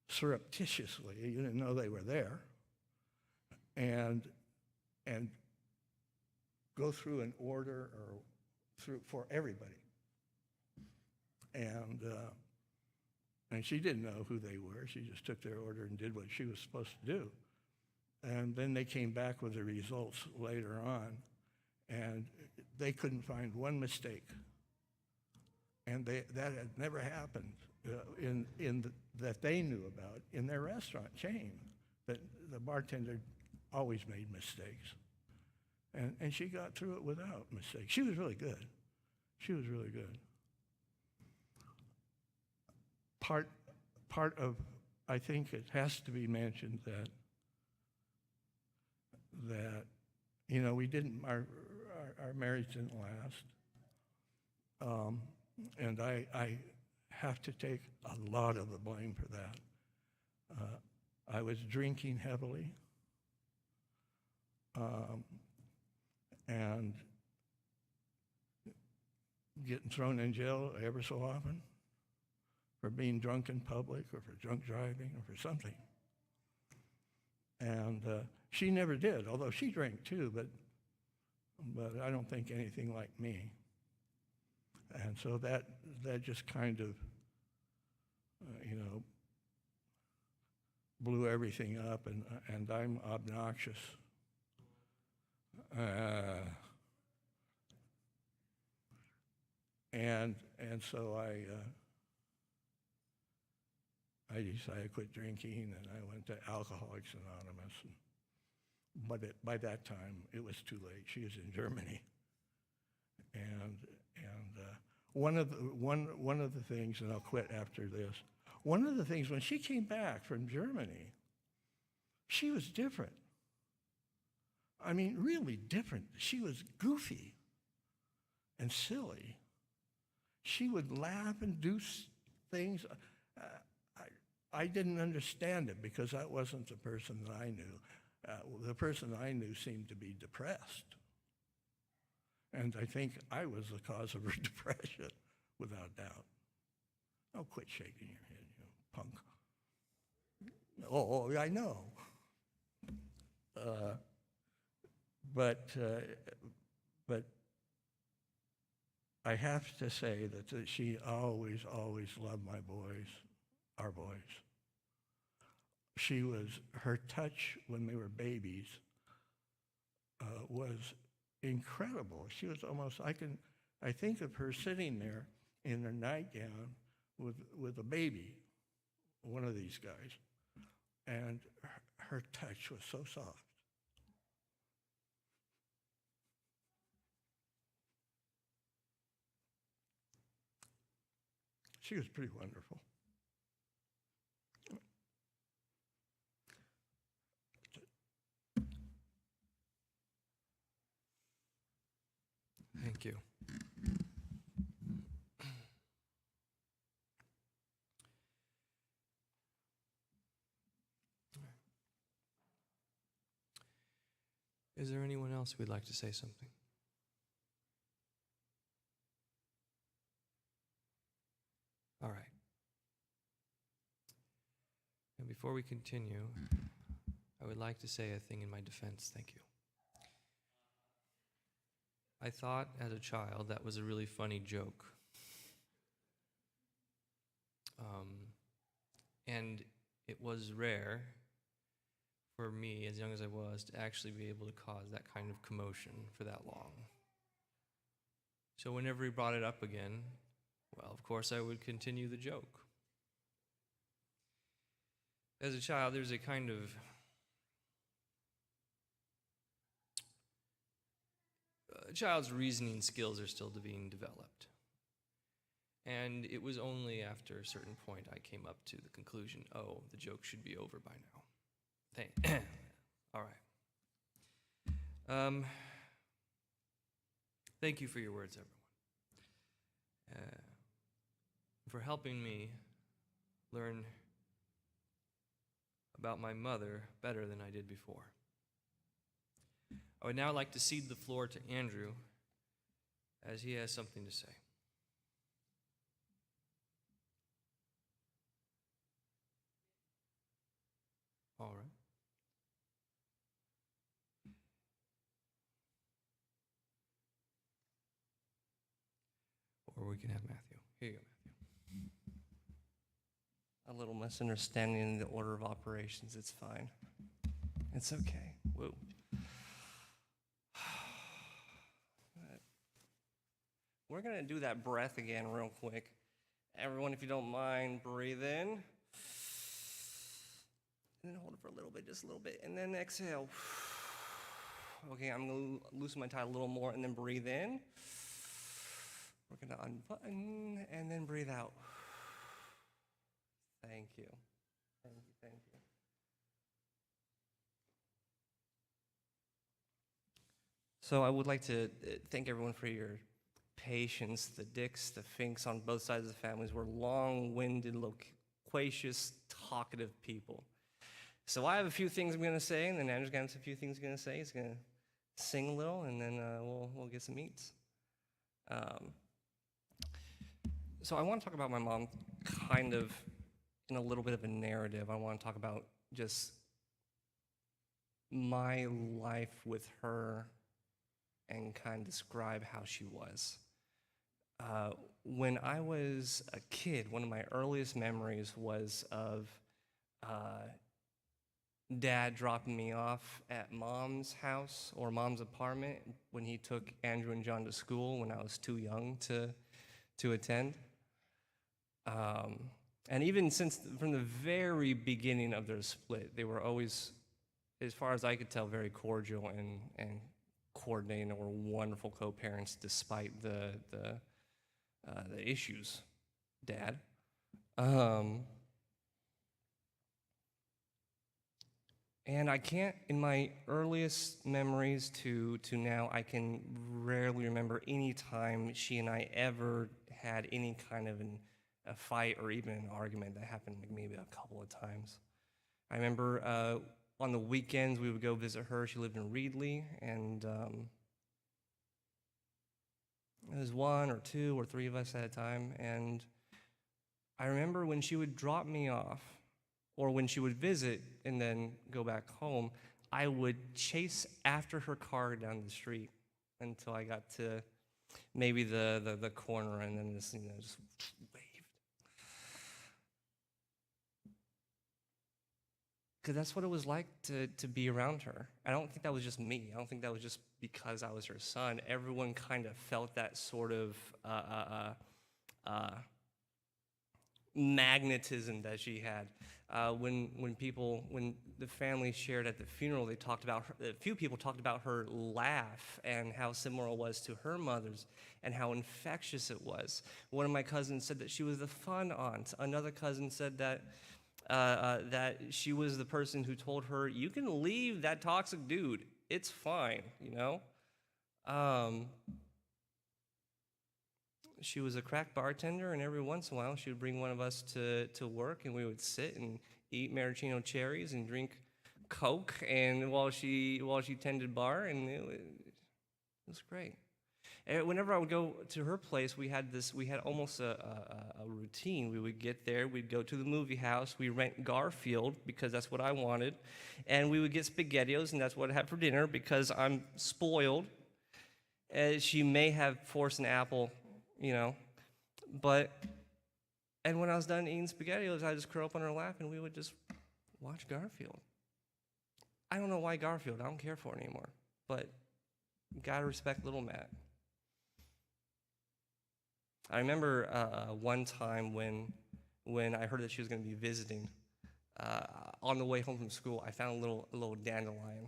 surreptitiously, you didn't know they were there, and go through an order or through for everybody. And she didn't know who they were. She just took their order and did what she was supposed to do. And then they came back with the results later on, and they couldn't find one mistake. And that had never happened that they knew about in their restaurant chain. That the bartender always made mistakes. And she got through it without mistakes. She was really good. She was really good. Part of, I think it has to be mentioned that you know, our marriage didn't last. And I have to take a lot of the blame for that. I was drinking heavily. And getting thrown in jail ever so often for being drunk in public or for drunk driving or for something. And she never did, although she drank too, but I don't think anything like me. And so that just kind of, you know, blew everything up, and I'm obnoxious. And so I decided to quit drinking, and I went to Alcoholics Anonymous. But by that time, it was too late. She was in Germany, and one of the things, and I'll quit after this. One of the things when she came back from Germany, she was different. I mean, really different. She was goofy and silly. She would laugh and do things. I didn't understand it because that wasn't the person that I knew. The person I knew seemed to be depressed. And I think I was the cause of her depression, without doubt. Oh, quit shaking your head, you punk. Oh, I know. But I have to say that she always loved my boys, our boys. Her touch when they were babies was incredible. She was almost, I think of her sitting there in her nightgown with a baby, one of these guys, and her touch was so soft. She was pretty wonderful. Thank you. Is there anyone else who would like to say something? All right. And before we continue, I would like to say a thing in my defense. Thank you. I thought as a child that was a really funny joke. And it was rare for me, as young as I was, to actually be able to cause that kind of commotion for that long. So whenever he brought it up again, well, of course I would continue the joke. As a child, there's a kind of a child's reasoning skills are still being developed. And it was only after a certain point I came up to the conclusion, oh, the joke should be over by now. All right. Thank you for your words, everyone. for helping me learn about my mother better than I did before. I would now like to cede the floor to Andrew as he has something to say. All right. Or we can have Matthew. Here you go, Matthew. A little misunderstanding in the order of operations. It's fine. It's okay. Whoa. We're going to do that breath again real quick. Everyone, if you don't mind, breathe in. And then hold it for a little bit, just a little bit. And then exhale. Okay, I'm going to loosen my tie a little more and then breathe in. We're going to unbutton and then breathe out. Thank you. Thank you, thank you. So I would like to thank everyone for your patience. The Dicks, the Finks on both sides of the families were long-winded, loquacious, talkative people. So I have a few things I'm going to say, and then Andrew's going to have a few things he's going to say. He's going to sing a little, and then we'll get some eats. So I want to talk about my mom kind of in a little bit of a narrative. I want to talk about just my life with her and kind of describe how she was. When I was a kid, one of my earliest memories was of Dad dropping me off at Mom's house or Mom's apartment when he took Andrew and John to school when I was too young to attend. And even from the very beginning of their split, they were always, as far as I could tell, very cordial and coordinating and were wonderful co-parents despite the issues, Dad. And I can't, in my earliest memories to now, I can rarely remember any time she and I ever had any kind of a fight or even an argument. That happened like maybe a couple of times. I remember on the weekends we would go visit her. She lived in Reedley, and it was one or two or three of us at a time. And I remember when she would drop me off, or when she would visit and then go back home, I would chase after her car down the street until I got to maybe the corner, and then just waved. Because that's what it was like to be around her. I don't think that was just me. I don't think that was just because I was her son. Everyone kind of felt that sort of magnetism that she had. When the family shared at the funeral, they talked about her, a few people talked about her laugh and how similar it was to her mother's and how infectious it was. One of my cousins said that she was the fun aunt. Another cousin said that she was the person who told her, "You can leave that toxic dude. It's fine," you know? She was a crack bartender, and every once in a while she would bring one of us to work, and we would sit and eat maraschino cherries and drink Coke, and while she tended bar, and it was great. And whenever I would go to her place, we had almost a routine. We would get there, we'd go to the movie house, we rent Garfield because that's what I wanted, and we would get SpaghettiOs, and that's what I had for dinner because I'm spoiled. She may have forced an apple, you know, and when I was done eating SpaghettiOs, I'd just curl up on her lap and we would just watch Garfield. I don't know why Garfield, I don't care for it anymore, but gotta respect little Matt. I remember one time when I heard that she was gonna be visiting, on the way home from school, I found a little dandelion,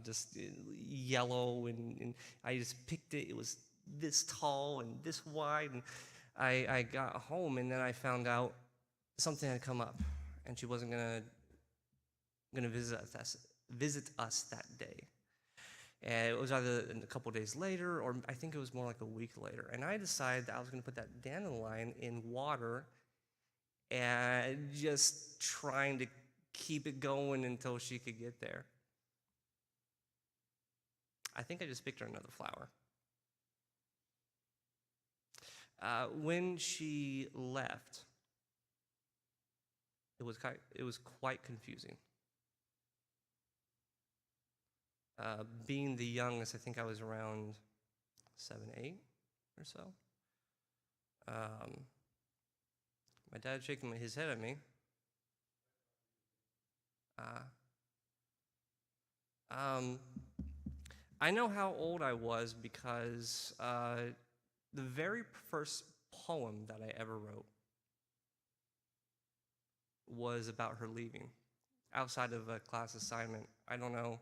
just yellow, and I just picked it. It was this tall and this wide, and I got home, and then I found out something had come up, and she wasn't gonna visit us that day. And it was either a couple days later, or I think it was more like a week later. And I decided that I was going to put that dandelion in water and just trying to keep it going until she could get there. I think I just picked her another flower. When she left, it was quite confusing. Being the youngest, I think I was around 7, 8 or so. My dad shaking his head at me. I know how old I was because the very first poem that I ever wrote was about her leaving, outside of a class assignment. I don't know.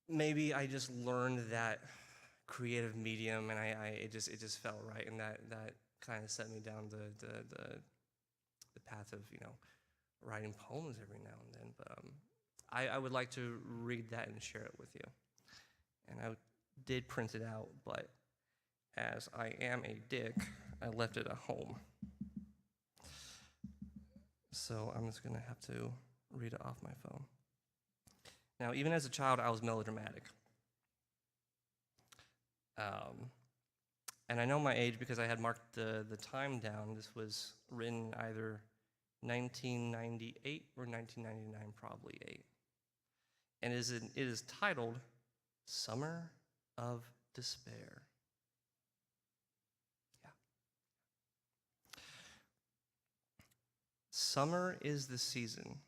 Maybe I just learned that creative medium, and it just felt right, and that kind of set me down the path of writing poems every now and then. But I would like to read that and share it with you, and I did print it out, but as I am a dick, I left it at home. So I'm just gonna have to read it off my phone. Now, even as a child, I was melodramatic. And I know my age because I had marked the time down. This was written either 1998 or 1999, probably 8. And it is titled Summer of Despair. Yeah. Summer is the season,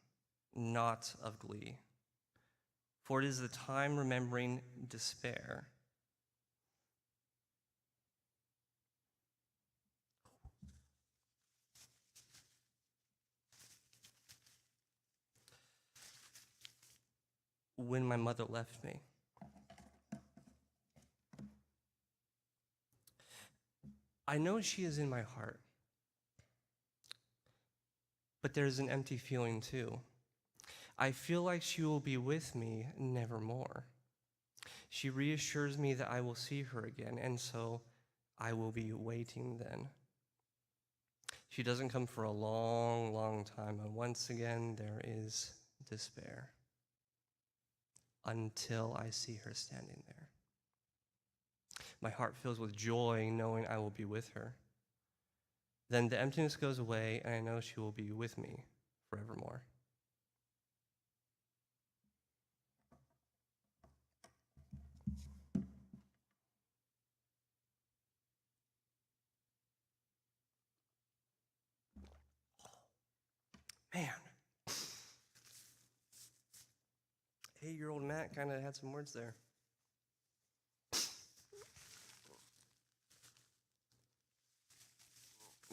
not of glee. For it is the time remembering despair. When my mother left me. I know she is in my heart, but there's an empty feeling too. I feel like she will be with me nevermore. She reassures me that I will see her again, and so I will be waiting then. She doesn't come for a long, long time, and once again there is despair until I see her standing there. My heart fills with joy knowing I will be with her. Then the emptiness goes away, and I know she will be with me forevermore. Man. 8-year-old Matt kind of had some words there.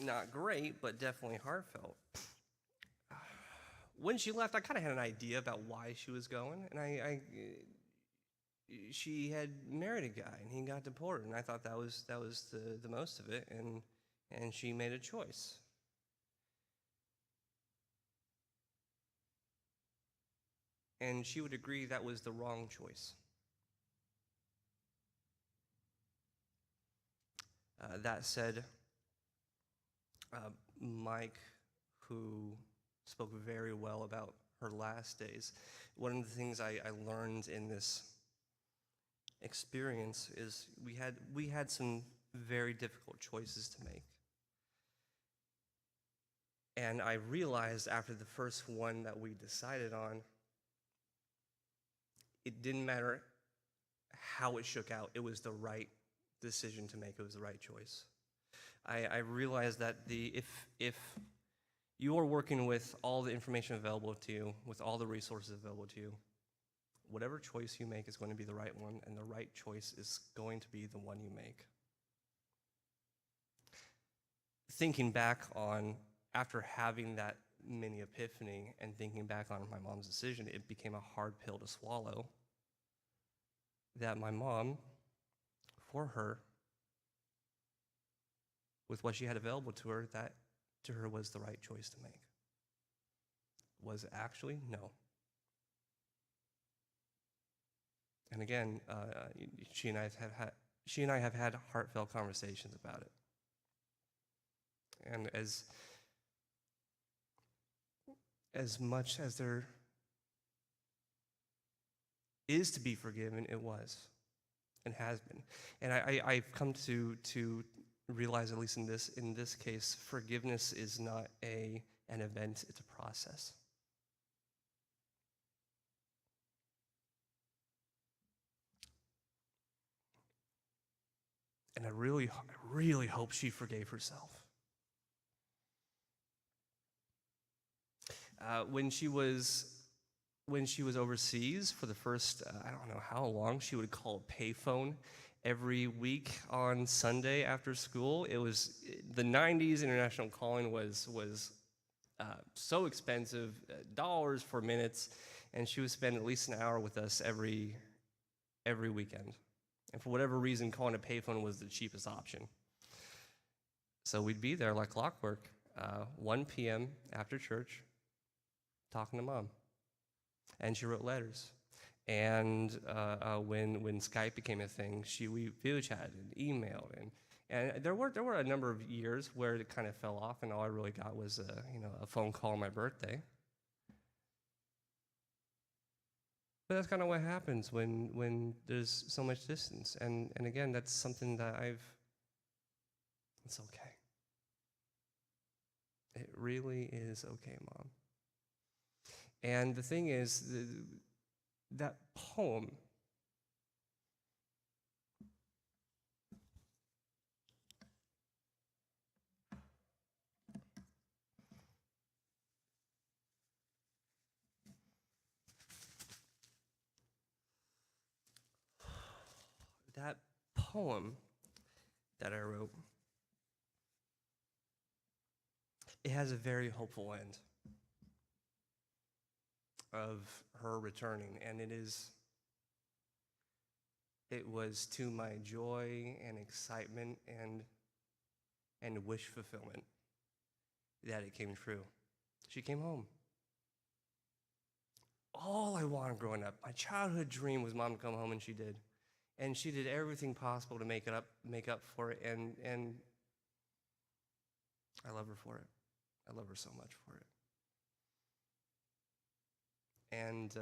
Not great, but definitely heartfelt. When she left, I kind of had an idea about why she was going, and she had married a guy, and he got deported, and I thought that was the most of it, and she made a choice. And she would agree that was the wrong choice. That said, Mike, who spoke very well about her last days, one of the things I learned in this experience is we had some very difficult choices to make. And I realized after the first one that we decided on, it didn't matter how it shook out. It was the right decision to make. It was the right choice. I realized that if you are working with all the information available to you, with all the resources available to you, whatever choice you make is going to be the right one, and the right choice is going to be the one you make. Thinking back on, after having that mini epiphany and thinking back on my mom's decision, it became a hard pill to swallow that my mom, for her, with what she had available to her, that to her was the right choice to make. Was it actually? No. And again, she and I have had heartfelt conversations about it. And as much as there is to be forgiven, it was and has been. And I've come to realize, at least in this case, forgiveness is not an event, it's a process. And I really hope she forgave herself. When she was overseas for the first, I don't know how long, she would call a payphone every week on Sunday after school. It was the 90s. International calling was so expensive, dollars for minutes, and she would spend at least an hour with us every weekend. And for whatever reason, calling a payphone was the cheapest option. So we'd be there like clockwork, 1 p.m. after church, talking to Mom. And she wrote letters. And when Skype became a thing, we video chatted and emailed, and there were a number of years where it kind of fell off, and all I really got was a phone call on my birthday. But that's kind of what happens when there's so much distance, and again, that's something that it's okay. It really is okay, Mom. And the thing is, that poem, that I wrote, it has a very hopeful end of her returning, and it was to my joy and excitement and wish fulfillment that it came true. She came home. All I wanted growing up, my childhood dream was Mom to come home, and she did. And she did everything possible to make up for it, and I love her for it. I love her so much for it. And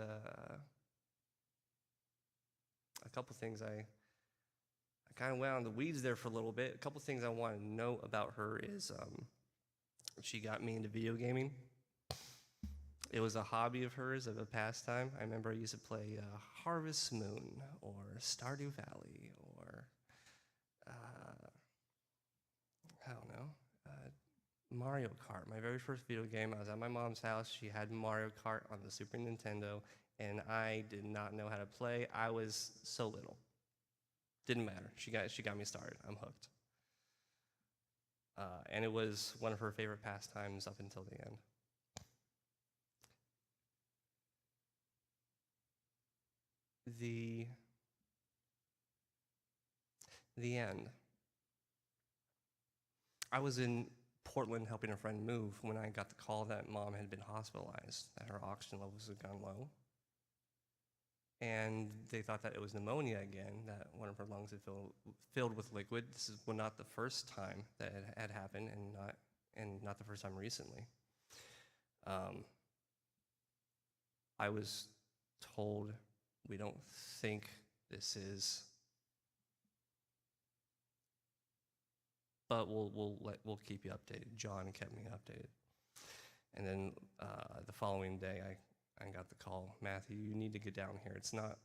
a couple things I kind of went on the weeds there for a little bit. A couple things I want to know about her is she got me into video gaming. It was a hobby of hers, of a pastime. I remember I used to play Harvest Moon or Stardew Valley or I don't know, Mario Kart. My very first video game, I was at my mom's house. She had Mario Kart on the Super Nintendo, and I did not know how to play. I was so little. Didn't matter. She got me started. I'm hooked. And it was one of her favorite pastimes up until the end. The end. I was in Portland helping a friend move when I got the call that Mom had been hospitalized, that her oxygen levels had gone low. And they thought that it was pneumonia again, that one of her lungs had filled with liquid. This is not the first time that it had happened, and not the first time recently. I was told, we don't think this is, but we'll keep you updated. John kept me updated. And then the following day, I got the call, Matthew, you need to get down here. It's not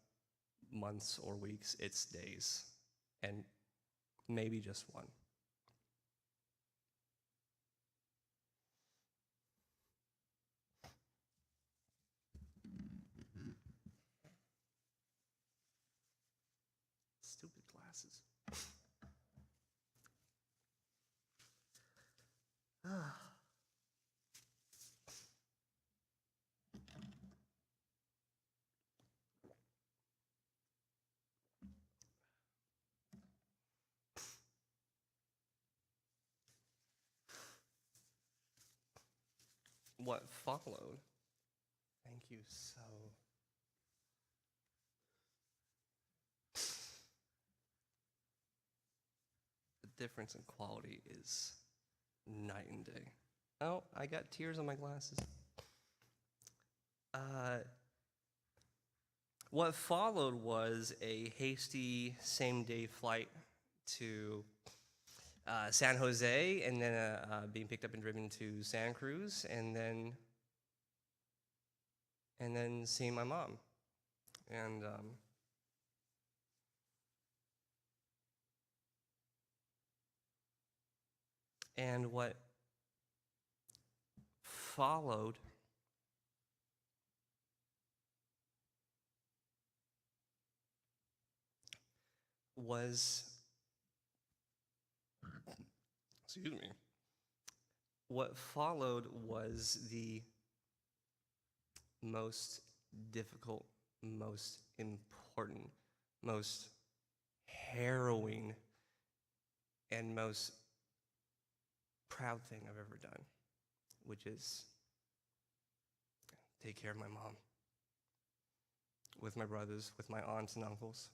months or weeks, it's days, and maybe just one. Stupid glasses. What followed? Thank you so difference in quality is night and day. Oh, I got tears on my glasses. What followed was a hasty same-day flight to San Jose, and then being picked up and driven to Santa Cruz, and then seeing my mom. And what followed was, excuse me, what followed was the most difficult, most important, most harrowing, and most proud thing I've ever done, which is take care of my mom with my brothers, with my aunts and uncles.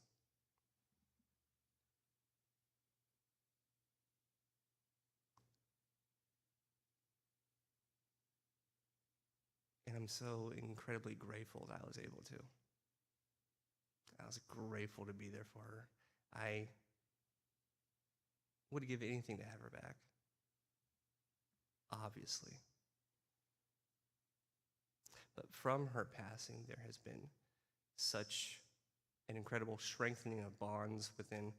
And I'm so incredibly grateful that I was able to. I was grateful to be there for her. I would give anything to have her back, obviously. But from her passing, there has been such an incredible strengthening of bonds within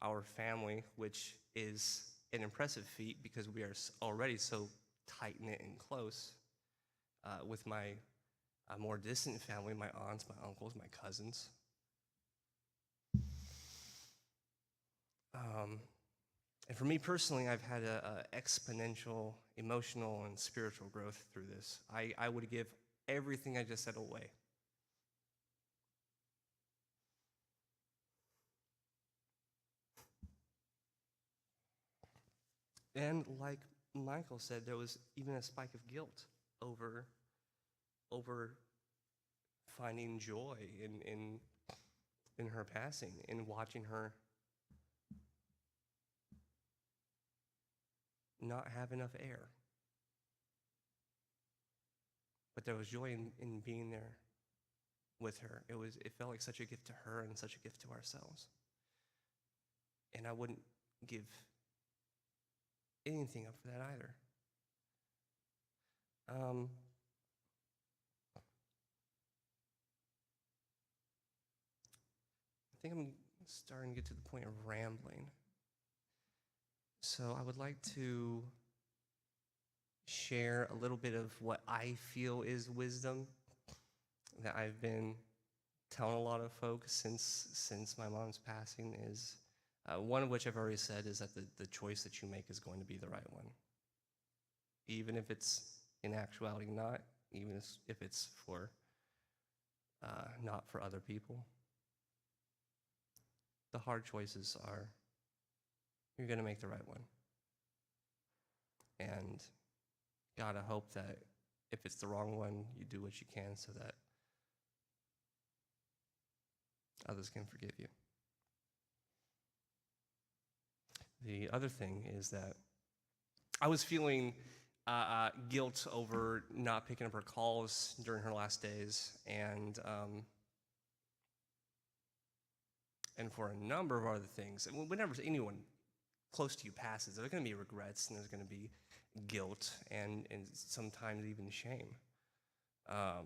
our family, which is an impressive feat because we are already so tight-knit and close. With my more distant family, my aunts, my uncles, my cousins. And for me personally, I've had a exponential emotional and spiritual growth through this. I would give everything I just said away. And like Michael said, there was even a spike of guilt over finding joy in her passing, in watching her not have enough air. But there was joy in being there with her. It felt like such a gift to her and such a gift to ourselves. And I wouldn't give anything up for that either. I think I'm starting to get to the point of rambling. So I would like to share a little bit of what I feel is wisdom that I've been telling a lot of folks since my mom's passing is, one of which I've already said is that the choice that you make is going to be the right one. Even if it's in actuality not, even if it's for not for other people. The hard choices are, you're going to make the right one. And God, I hope that if it's the wrong one, you do what you can so that others can forgive you. The other thing is that I was feeling guilt over not picking up her calls during her last days, and for a number of other things. And whenever anyone close to you passes, there's going to be regrets, and there's going to be guilt, and sometimes even shame. I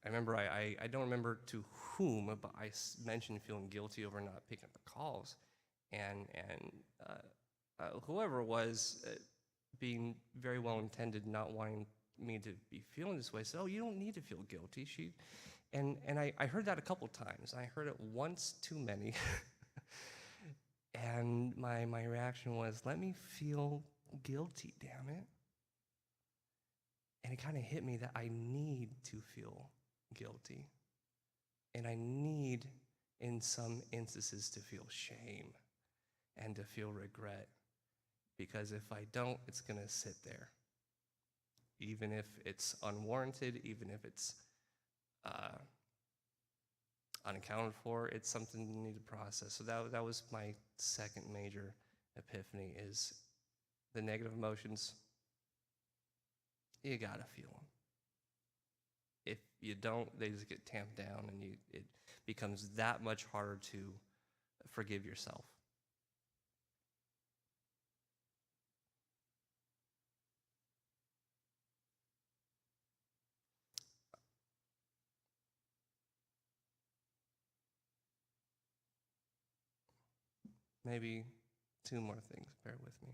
remember, I don't remember to whom, but I mentioned feeling guilty over not picking up her calls. And whoever it was, being very well intended, not wanting me to be feeling this way, said, "Oh, you don't need to feel guilty." And I heard that a couple times. I heard it once too many. And my reaction was, let me feel guilty, damn it. And it kind of hit me that I need to feel guilty. And I need, in some instances, to feel shame and to feel regret. Because if I don't, it's going to sit there. Even if it's unwarranted, even if it's unaccounted for, it's something you need to process. So that was my second major epiphany is the negative emotions, you gotta feel them. If you don't, they just get tamped down, and it becomes that much harder to forgive yourself. Maybe two more things, bear with me.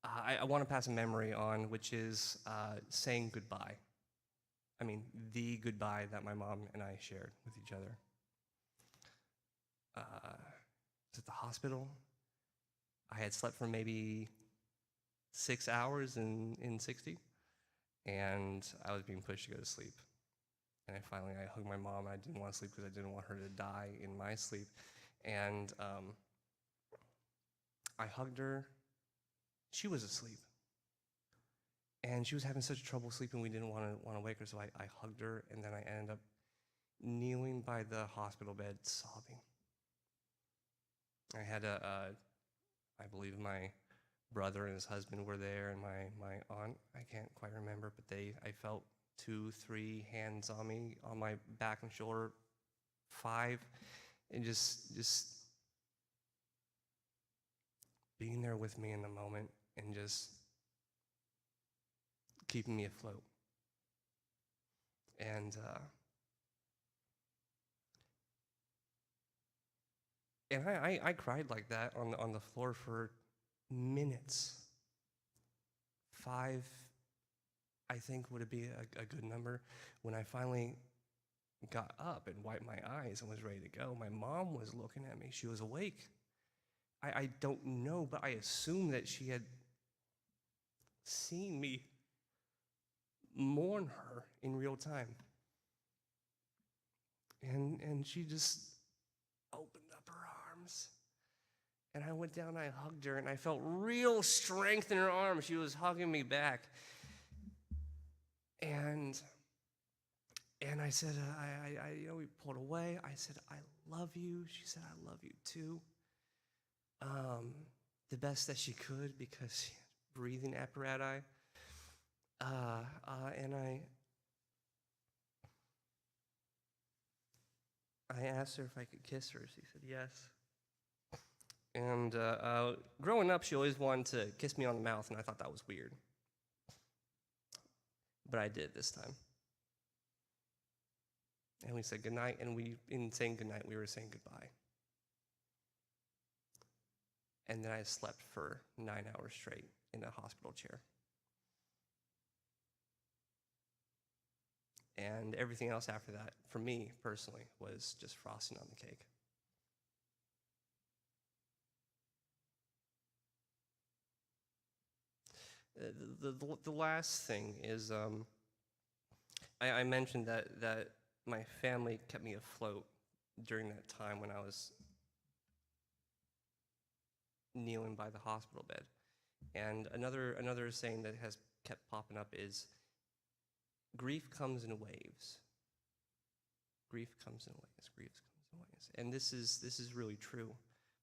I want to pass a memory on, which is saying goodbye. I mean, the goodbye that my mom and I shared with each other. Was at the hospital. I had slept for maybe 6 hours in 60, and I was being pushed to go to sleep. And I hugged my mom, and I didn't want to sleep because I didn't want her to die in my sleep. And I hugged her. She was asleep. And she was having such trouble sleeping, we didn't want to wake her, so I hugged her, and then I ended up kneeling by the hospital bed, sobbing. I had I believe my brother and his husband were there, and my aunt, I can't quite remember, but I felt 2, 3 hands on me, on my back and shoulder, 5, and just being there with me in the moment and just keeping me afloat. And I cried like that on the floor for minutes. 5, I think, would be a good number. When I finally got up and wiped my eyes and was ready to go, my mom was looking at me. She was awake. I don't know, but I assume that she had seen me mourn her in real time. And she just opened up her arms. And I went down, I hugged her, and I felt real strength in her arms. She was hugging me back. And I said, we pulled away. I said, I love you. She said, I love you too. The best that she could, because she had breathing apparatus. And I asked her if I could kiss her. She said yes. And growing up, she always wanted to kiss me on the mouth, and I thought that was weird. But I did this time. And we said goodnight, and in saying goodnight, we were saying goodbye. And then I slept for 9 hours straight in a hospital chair. And everything else after that, for me personally, was just frosting on the cake. The last thing is, I mentioned that my family kept me afloat during that time when I was kneeling by the hospital bed. And another saying that has kept popping up is, grief comes in waves. Grief comes in waves. Grief comes in waves. And this is really true.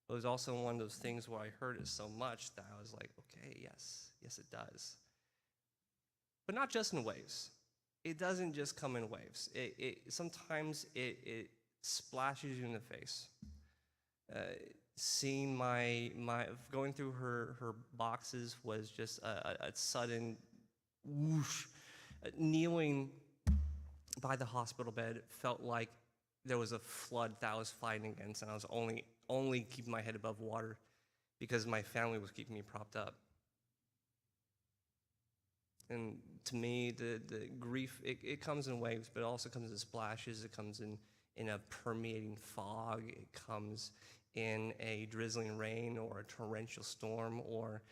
It was also one of those things where I heard it so much that I was like, okay, yes, it does. But not just in waves. It doesn't just come in waves. Sometimes it splashes you in the face. Seeing my going through her boxes was just a sudden whoosh. Kneeling by the hospital bed felt like there was a flood that I was fighting against, and I was only keeping my head above water because my family was keeping me propped up. And to me, the grief, it comes in waves, but it also comes in splashes. It comes in a permeating fog. It comes in a drizzling rain or a torrential storm, or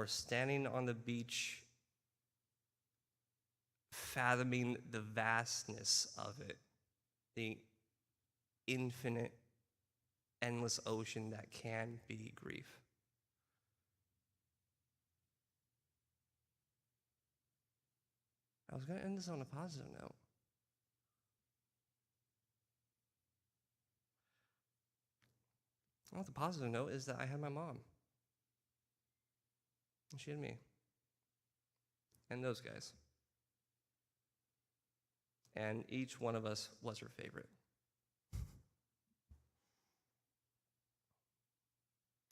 standing on the beach fathoming the vastness of it, the infinite, endless ocean that can be grief. I was going to end this on a positive note. Well, the positive note is that I had my mom. And she had me. And those guys. And each one of us was her favorite.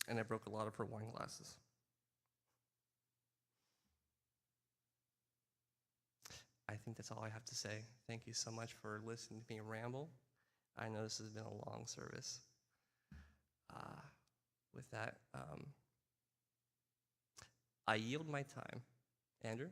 And I broke a lot of her wine glasses. I think that's all I have to say. Thank you so much for listening to me ramble. I know this has been a long service. With that, I yield my time. Andrew?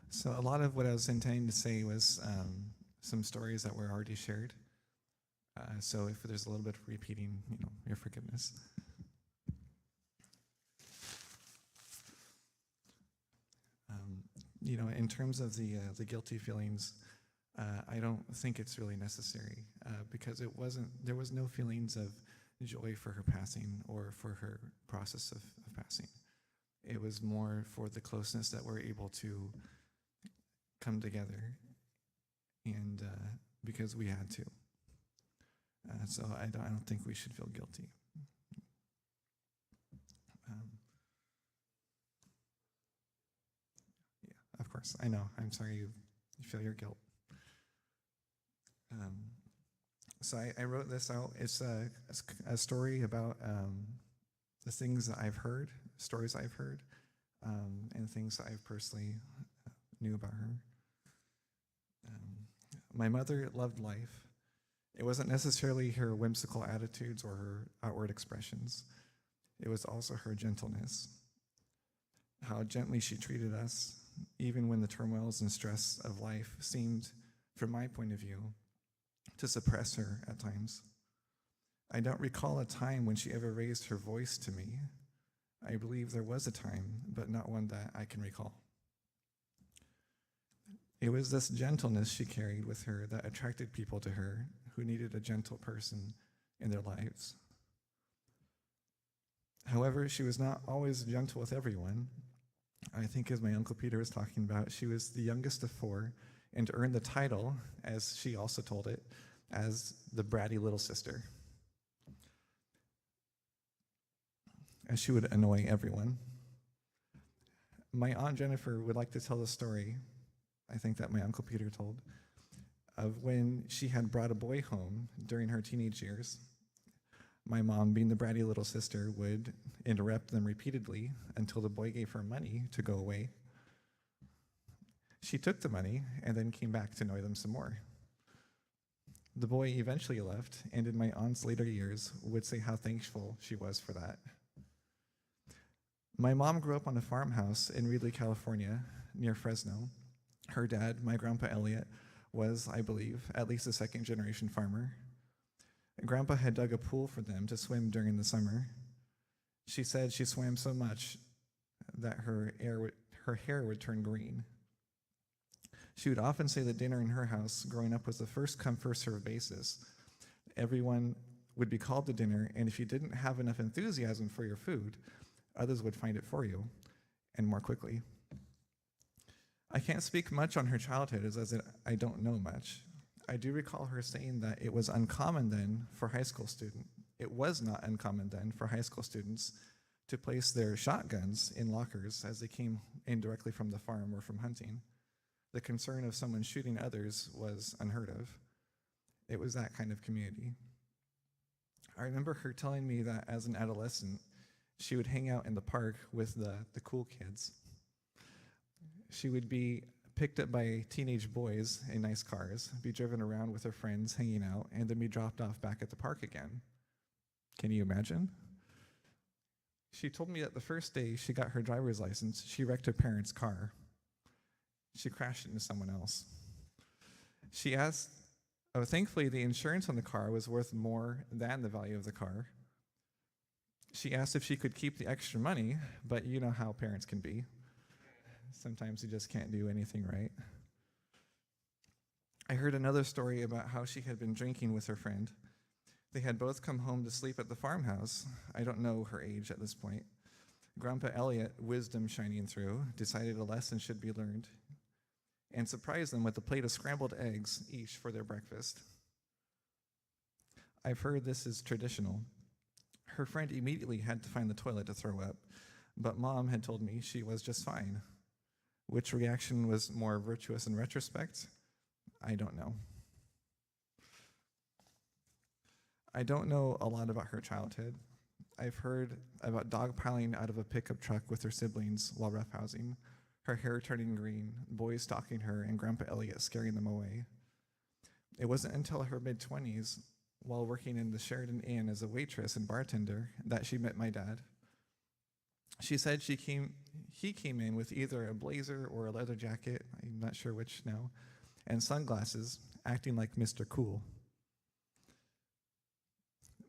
So a lot of what I was intending to say was some stories that were already shared. So if there's a little bit of repeating, your forgiveness. In terms of the guilty feelings, I don't think it's really necessary because there was no feelings of joy for her passing or for her process of passing. It was more for the closeness that we're able to come together, and because we had to. So I don't think we should feel guilty. Yeah, of course, I know. I'm sorry you feel your guilt. So I wrote this out. It's a story about the things that I've heard, stories I've heard, and things that I've personally knew about her. My mother loved life. It wasn't necessarily her whimsical attitudes or her outward expressions. It was also her gentleness, how gently she treated us, even when the turmoils and stress of life seemed, from my point of view, to suppress her at times. I don't recall a time when she ever raised her voice to me. I believe there was a time, but not one that I can recall. It was this gentleness she carried with her that attracted people to her who needed a gentle person in their lives. However, she was not always gentle with everyone. I think, as my Uncle Peter was talking about, she was the youngest of four and earned the title, as she also told it, as the bratty little sister. And she would annoy everyone. My Aunt Jennifer would like to tell the story, I think that my Uncle Peter told, of when she had brought a boy home during her teenage years. My mom, being the bratty little sister, would interrupt them repeatedly until the boy gave her money to go away. She took the money and then came back to annoy them some more. The boy eventually left, and in my aunt's later years would say how thankful she was for that. My mom grew up on a farmhouse in Reedley, California, near Fresno. Her dad, my Grandpa Elliot, was, I believe, at least a second-generation farmer. Grandpa had dug a pool for them to swim during the summer. She said she swam so much that her hair would turn green. She would often say that dinner in her house growing up was the first-come, first-served basis. Everyone would be called to dinner, and if you didn't have enough enthusiasm for your food, others would find it for you, and more quickly. I can't speak much on her childhood, as I don't know much. I do recall her saying that it was uncommon then for high school students. It was not uncommon then for high school students to place their shotguns in lockers as they came in directly from the farm or from hunting. The concern of someone shooting others was unheard of. It was that kind of community. I remember her telling me that as an adolescent, she would hang out in the park with the cool kids. She would be picked up by teenage boys in nice cars, be driven around with her friends hanging out, and then be dropped off back at the park again. Can you imagine? She told me that the first day she got her driver's license, she wrecked her parents' car. She crashed into someone else. She asked, thankfully the insurance on the car was worth more than the value of the car. She asked if she could keep the extra money, but you know how parents can be. Sometimes you just can't do anything right. I heard another story about how she had been drinking with her friend. They had both come home to sleep at the farmhouse. I don't know her age at this point. Grandpa Elliot, wisdom shining through, decided a lesson should be learned and surprised them with a plate of scrambled eggs each for their breakfast. I've heard this is traditional. Her friend immediately had to find the toilet to throw up, but Mom had told me she was just fine. Which reaction was more virtuous in retrospect? I don't know. I don't know a lot about her childhood. I've heard about dogpiling out of a pickup truck with her siblings while roughhousing, her hair turning green, boys stalking her, and Grandpa Elliot scaring them away. It wasn't until her mid-20s, while working in the Sheridan Inn as a waitress and bartender, that she met my dad. She said he came in with either a blazer or a leather jacket, I'm not sure which now, and sunglasses, acting like Mr. Cool.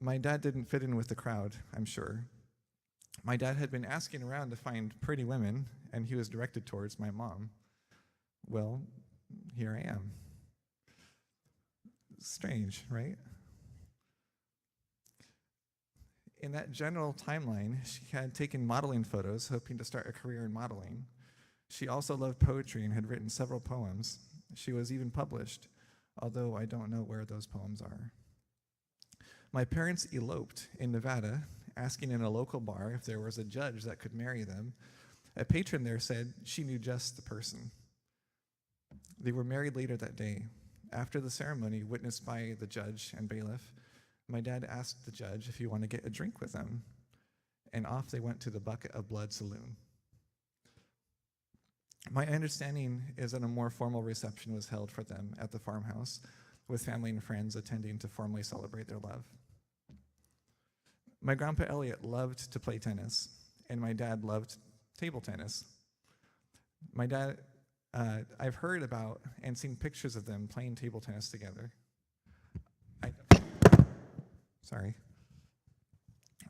My dad didn't fit in with the crowd, I'm sure. My dad had been asking around to find pretty women, and he was directed towards my mom. Well, here I am. Strange, right? In that general timeline, she had taken modeling photos, hoping to start a career in modeling. She also loved poetry and had written several poems. She was even published, although I don't know where those poems are. My parents eloped in Nevada, asking in a local bar if there was a judge that could marry them. A patron there said she knew just the person. They were married later that day. After the ceremony, witnessed by the judge and bailiff, my dad asked the judge if he wanted to get a drink with them, and off they went to the Bucket of Blood saloon. My understanding is that a more formal reception was held for them at the farmhouse, with family and friends attending to formally celebrate their love. My grandpa Elliot loved to play tennis, and my dad loved table tennis. My dad, I've heard about and seen pictures of them playing table tennis together.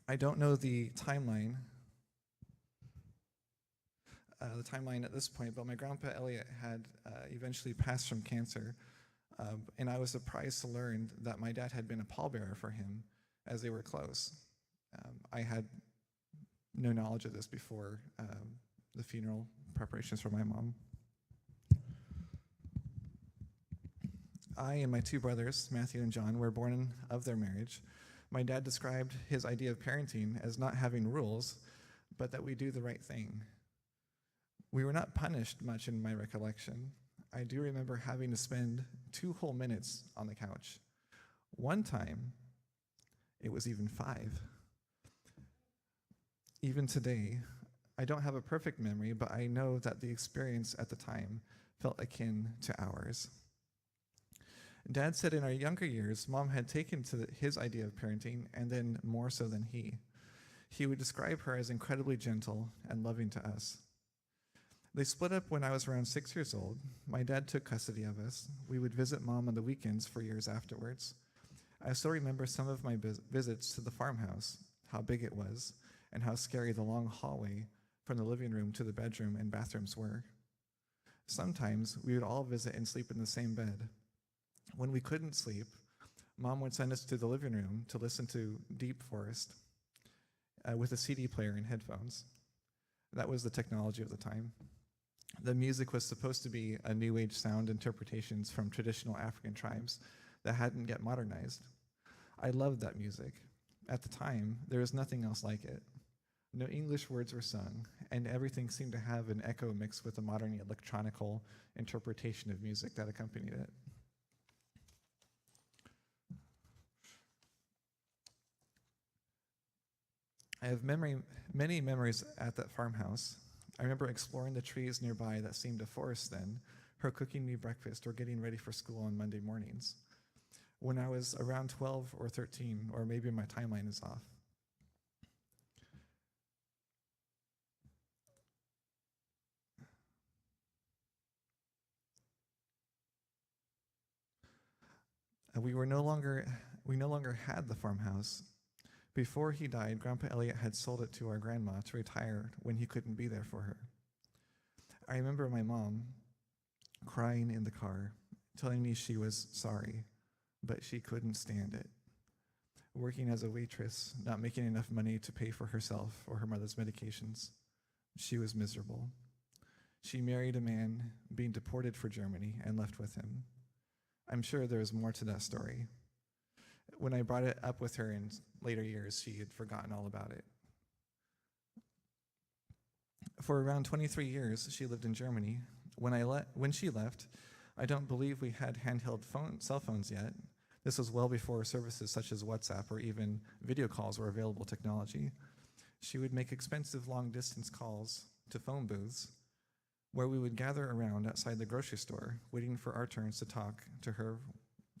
I don't know the timeline at this point, but my grandpa Elliot had eventually passed from cancer, and I was surprised to learn that my dad had been a pallbearer for him as they were close. I had no knowledge of this before the funeral preparations for my mom. I and my two brothers, Matthew and John, were born of their marriage. My dad described his idea of parenting as not having rules, but that we do the right thing. We were not punished much in my recollection. I do remember having to spend 2 whole minutes on the couch. One time, it was even 5. Even today, I don't have a perfect memory, but I know that the experience at the time felt akin to ours. Dad said in our younger years, Mom had taken to his idea of parenting, and then more so than he. He would describe her as incredibly gentle and loving to us. They split up when I was around 6 years old. My dad took custody of us. We would visit Mom on the weekends for years afterwards. I still remember some of my visits to the farmhouse, how big it was, and how scary the long hallway from the living room to the bedroom and bathrooms were. Sometimes we would all visit and sleep in the same bed. When we couldn't sleep, Mom would send us to the living room to listen to Deep Forest with a CD player and headphones. That was the technology of the time. The music was supposed to be a New Age sound interpretations from traditional African tribes that hadn't yet modernized. I loved that music. At the time, there was nothing else like it. No English words were sung, and everything seemed to have an echo mixed with a modern electronical interpretation of music that accompanied it. I have many memories at that farmhouse. I remember exploring the trees nearby that seemed a forest then, her cooking me breakfast or getting ready for school on Monday mornings. When I was around 12 or 13, or maybe my timeline is off. We no longer had the farmhouse. Before he died, Grandpa Elliot had sold it to our grandma to retire when he couldn't be there for her. I remember my mom crying in the car, telling me she was sorry, but she couldn't stand it. Working as a waitress, not making enough money to pay for herself or her mother's medications, she was miserable. She married a man, being deported for Germany, and left with him. I'm sure there is more to that story. When I brought it up with her in later years, she had forgotten all about it. For around 23 years, she lived in Germany. When she left, I don't believe we had handheld cell phones yet. This was well before services such as WhatsApp or even video calls were available technology. She would make expensive long-distance calls to phone booths where we would gather around outside the grocery store, waiting for our turns to talk to her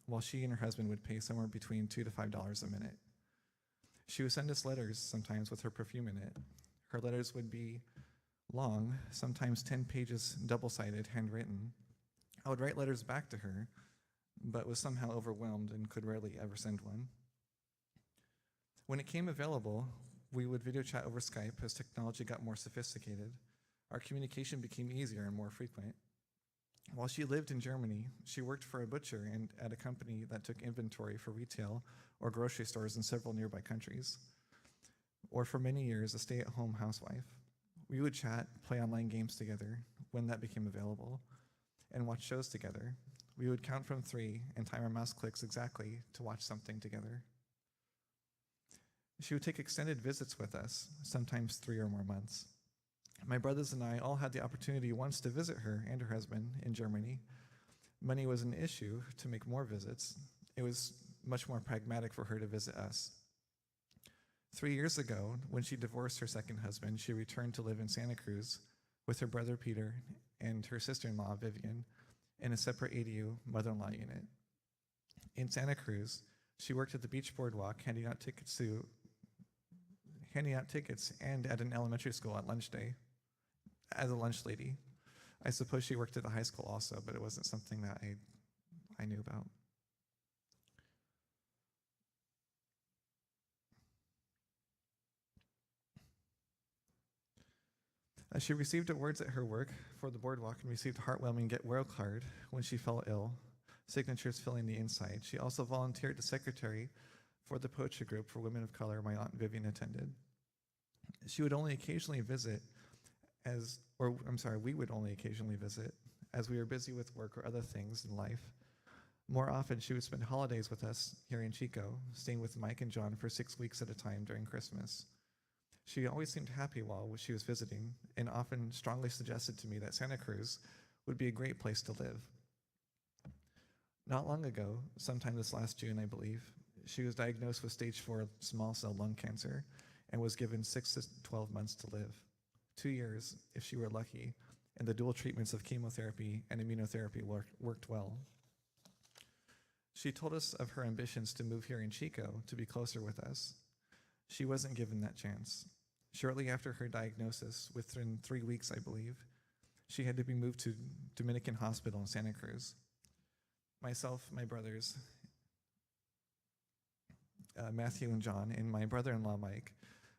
while she and her husband would pay somewhere between $2 to $5 a minute. She would send us letters sometimes with her perfume in it. Her letters would be long, sometimes 10 pages, double-sided, handwritten. I would write letters back to her, but was somehow overwhelmed and could rarely ever send one. When it came available, we would video chat over Skype as technology got more sophisticated. Our communication became easier and more frequent. While she lived in Germany, she worked for a butcher and at a company that took inventory for retail or grocery stores in several nearby countries, or for many years, a stay-at-home housewife. We would chat, play online games together when that became available, and watch shows together. We would count from 3 and time our mouse clicks exactly to watch something together. She would take extended visits with us, sometimes 3 or more months. My brothers and I all had the opportunity once to visit her and her husband in Germany. Money was an issue to make more visits. It was much more pragmatic for her to visit us. 3 years ago, when she divorced her second husband, she returned to live in Santa Cruz with her brother Peter and her sister-in-law Vivian in a separate ADU mother-in-law unit. In Santa Cruz, she worked at the beach boardwalk, handing out tickets and at an elementary school at lunch day as a lunch lady. I suppose she worked at a high school also, but it wasn't something that I knew about. She received awards at her work for the boardwalk and received a heartwarming Get Well card when she fell ill, signatures filling the inside. She also volunteered as secretary for the poetry group for women of color my Aunt Vivian attended. She would only occasionally visit we would only occasionally visit as we were busy with work or other things in life. More often, she would spend holidays with us here in Chico, staying with Mike and John for 6 weeks at a time during Christmas. She always seemed happy while she was visiting and often strongly suggested to me that Santa Cruz would be a great place to live. Not long ago, sometime this last June, I believe, she was diagnosed with stage 4 small cell lung cancer and was given 6 to 12 months to live. 2 years, if she were lucky, and the dual treatments of chemotherapy and immunotherapy worked well. She told us of her ambitions to move here in Chico to be closer with us. She wasn't given that chance. Shortly after her diagnosis, within 3 weeks, I believe, she had to be moved to Dominican Hospital in Santa Cruz. Myself, my brothers, Matthew and John, and my brother-in-law, Mike,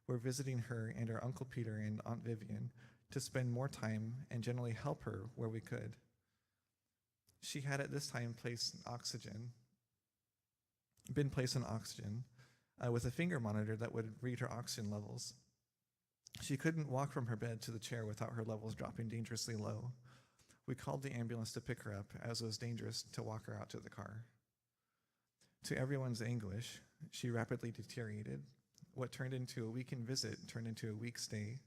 were visiting her and her Uncle Peter and Aunt Vivian to spend more time and generally help her where we could. She had at this time been placed on oxygen with a finger monitor that would read her oxygen levels. She couldn't walk from her bed to the chair without her levels dropping dangerously low. We called the ambulance to pick her up, as it was dangerous to walk her out to the car. To everyone's anguish, she rapidly deteriorated. What turned into a weekend visit turned into a week stay.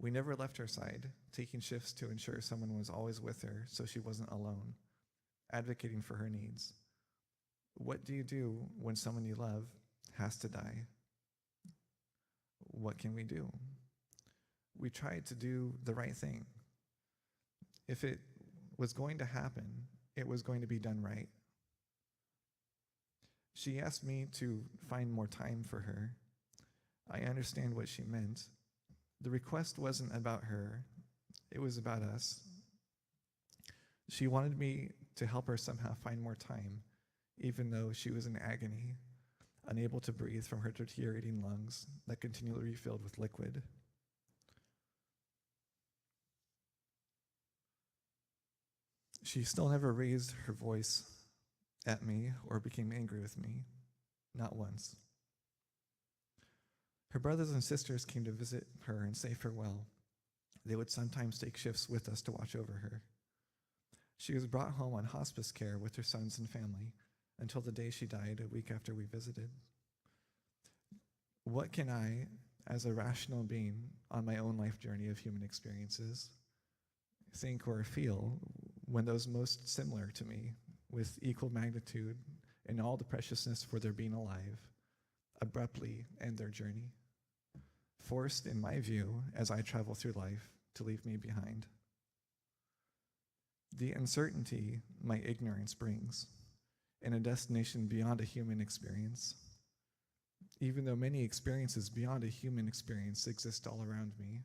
We never left her side, taking shifts to ensure someone was always with her so she wasn't alone, advocating for her needs. What do you do when someone you love has to die? What can we do? We tried to do the right thing. If it was going to happen, it was going to be done right. She asked me to find more time for her. I understand what she meant. The request wasn't about her, it was about us. She wanted me to help her somehow find more time, even though she was in agony, unable to breathe from her deteriorating lungs that continually refilled with liquid. She still never raised her voice at me or became angry with me, not once. Her brothers and sisters came to visit her and say farewell. They would sometimes take shifts with us to watch over her. She was brought home on hospice care with her sons and family until the day she died a week after we visited. What can I, as a rational being on my own life journey of human experiences, think or feel when those most similar to me, with equal magnitude and all the preciousness for their being alive, abruptly end their journey, forced, in my view, as I travel through life, to leave me behind? The uncertainty my ignorance brings in a destination beyond a human experience, even though many experiences beyond a human experience exist all around me.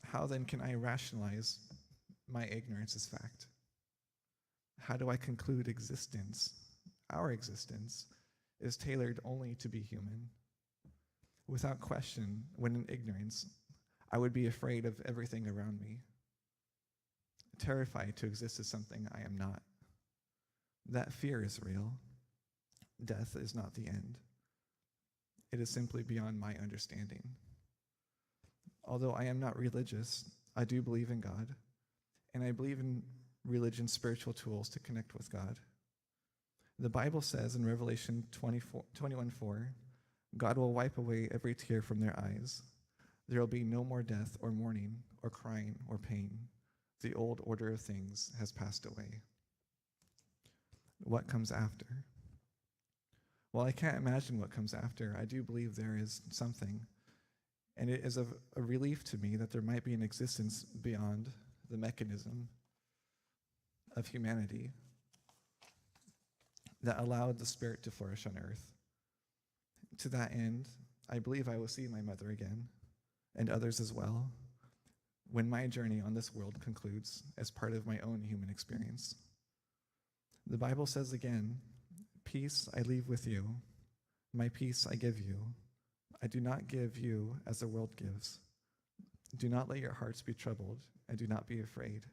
How then can I rationalize my ignorance as fact? How do I conclude existence, our existence, is tailored only to be human? Without question, when in ignorance, I would be afraid of everything around me, terrified to exist as something I am not. That fear is real. Death is not the end. It is simply beyond my understanding. Although I am not religious, I do believe in God, and I believe in religion's spiritual tools to connect with God. The Bible says in Revelation 21:4, God will wipe away every tear from their eyes. There will be no more death or mourning or crying or pain. The old order of things has passed away. What comes after? While I can't imagine what comes after, I do believe there is something, and it is a relief to me that there might be an existence beyond the mechanism of humanity that allowed the spirit to flourish on earth. To that end, I believe I will see my mother again, and others as well, when my journey on this world concludes as part of my own human experience. The Bible says again, "Peace I leave with you, my peace I give you. I do not give you as the world gives. Do not let your hearts be troubled, and do not be afraid."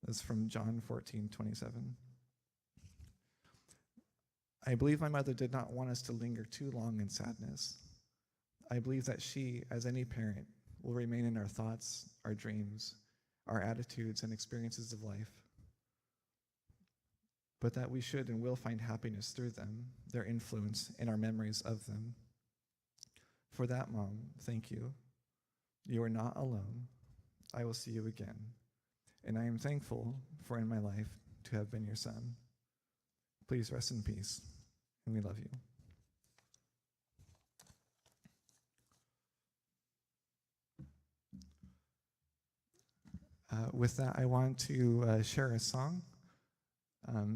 That's from John 14:27. I believe my mother did not want us to linger too long in sadness. I believe that she, as any parent, will remain in our thoughts, our dreams, our attitudes, and experiences of life, but that we should and will find happiness through them, their influence, and our memories of them. For that, Mom, thank you. You are not alone. I will see you again, and I am thankful for in my life to have been your son. Please rest in peace, and we love you. With that, I want to share a song.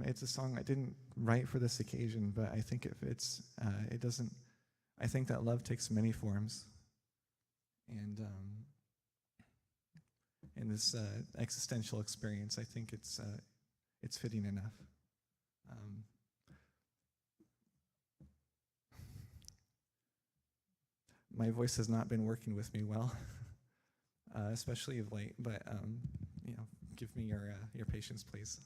It's a song I didn't write for this occasion, but I think it fits. I think that love takes many forms. And in this existential experience, I think it's fitting enough. My voice has not been working with me well, especially of late, but give me your patience, please.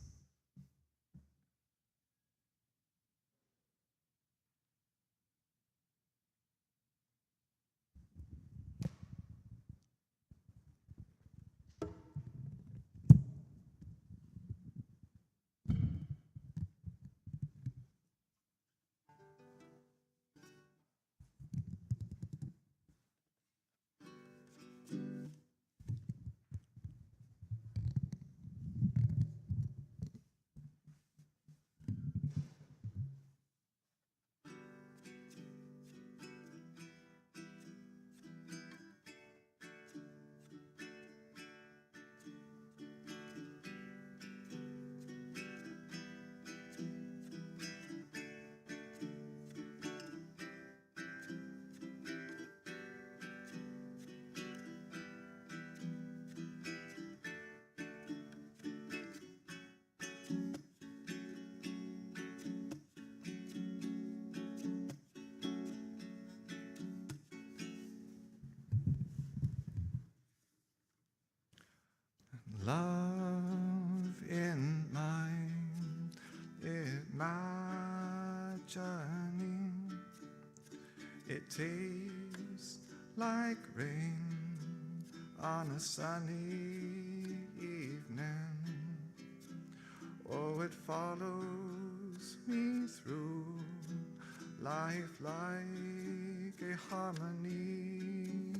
Love tastes like rain on a sunny evening. Oh, it follows me through life like a harmony.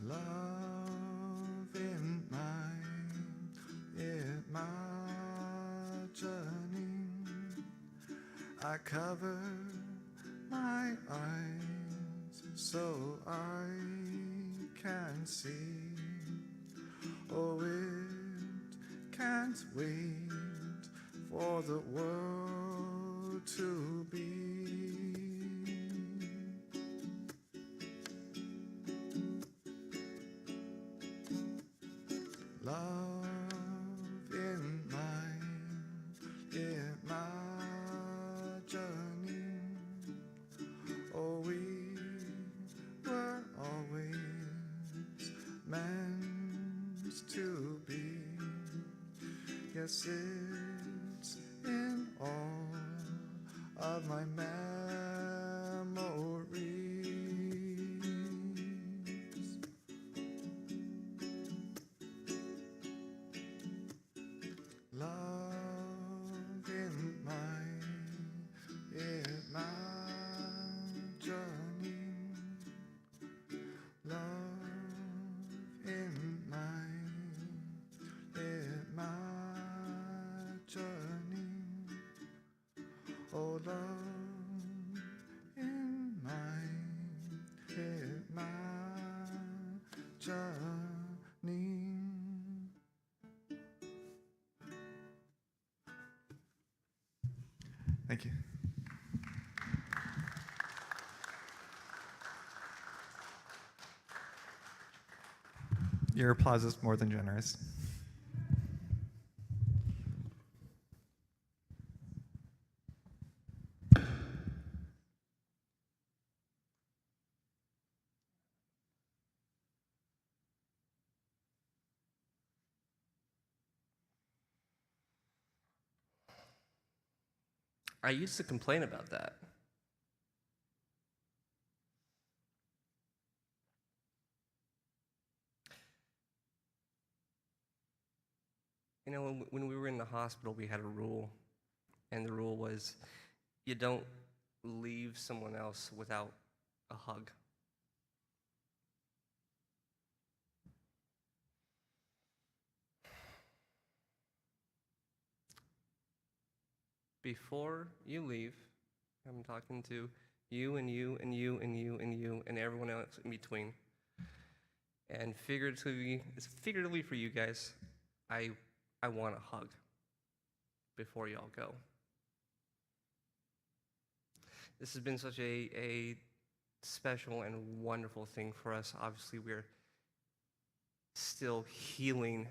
Love in my imagining, I cover my eyes so I can see. Oh, it can't wait for the world to be. Love in my imagining. Oh, we were always meant to be. Yes, it's in all of my memories. Love in my imagining. Love in my imagining. Oh, love in my imagining. Thank you. Your applause is more than generous. I used to complain about that. You know, when we were in the hospital, we had a rule, and the rule was you don't leave someone else without a hug. Before you leave, I'm talking to you and you and you and you and you and everyone else in between. And figuratively for you guys, I want a hug before y'all go. This has been such a special and wonderful thing for us. Obviously, we're still healing.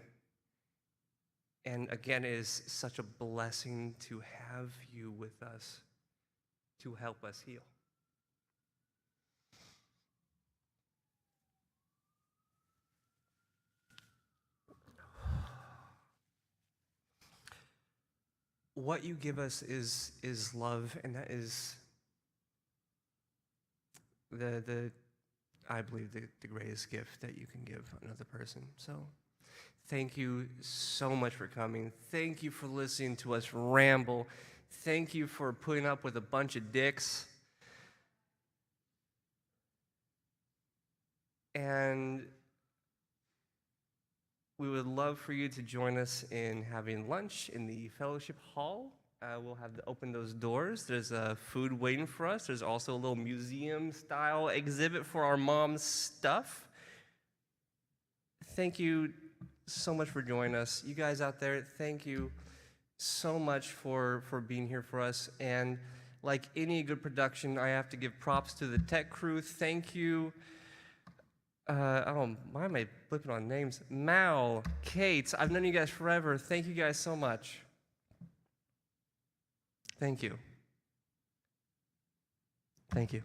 And again, it is such a blessing to have you with us to help us heal. What you give us is love, and that is I believe the greatest gift that you can give another person. So thank you so much for coming. Thank you for listening to us ramble. Thank you for putting up with a bunch of dicks. And we would love for you to join us in having lunch in the fellowship hall. We'll have to open those doors. There's food waiting for us. There's also a little museum-style exhibit for our mom's stuff. Thank you so much for joining us. You guys out there, thank you so much for being here for us. And like any good production, I have to give props to the tech crew. Thank you. Why am I flipping on names? Mal, Kate, I've known you guys forever. Thank you guys so much. Thank you. Thank you.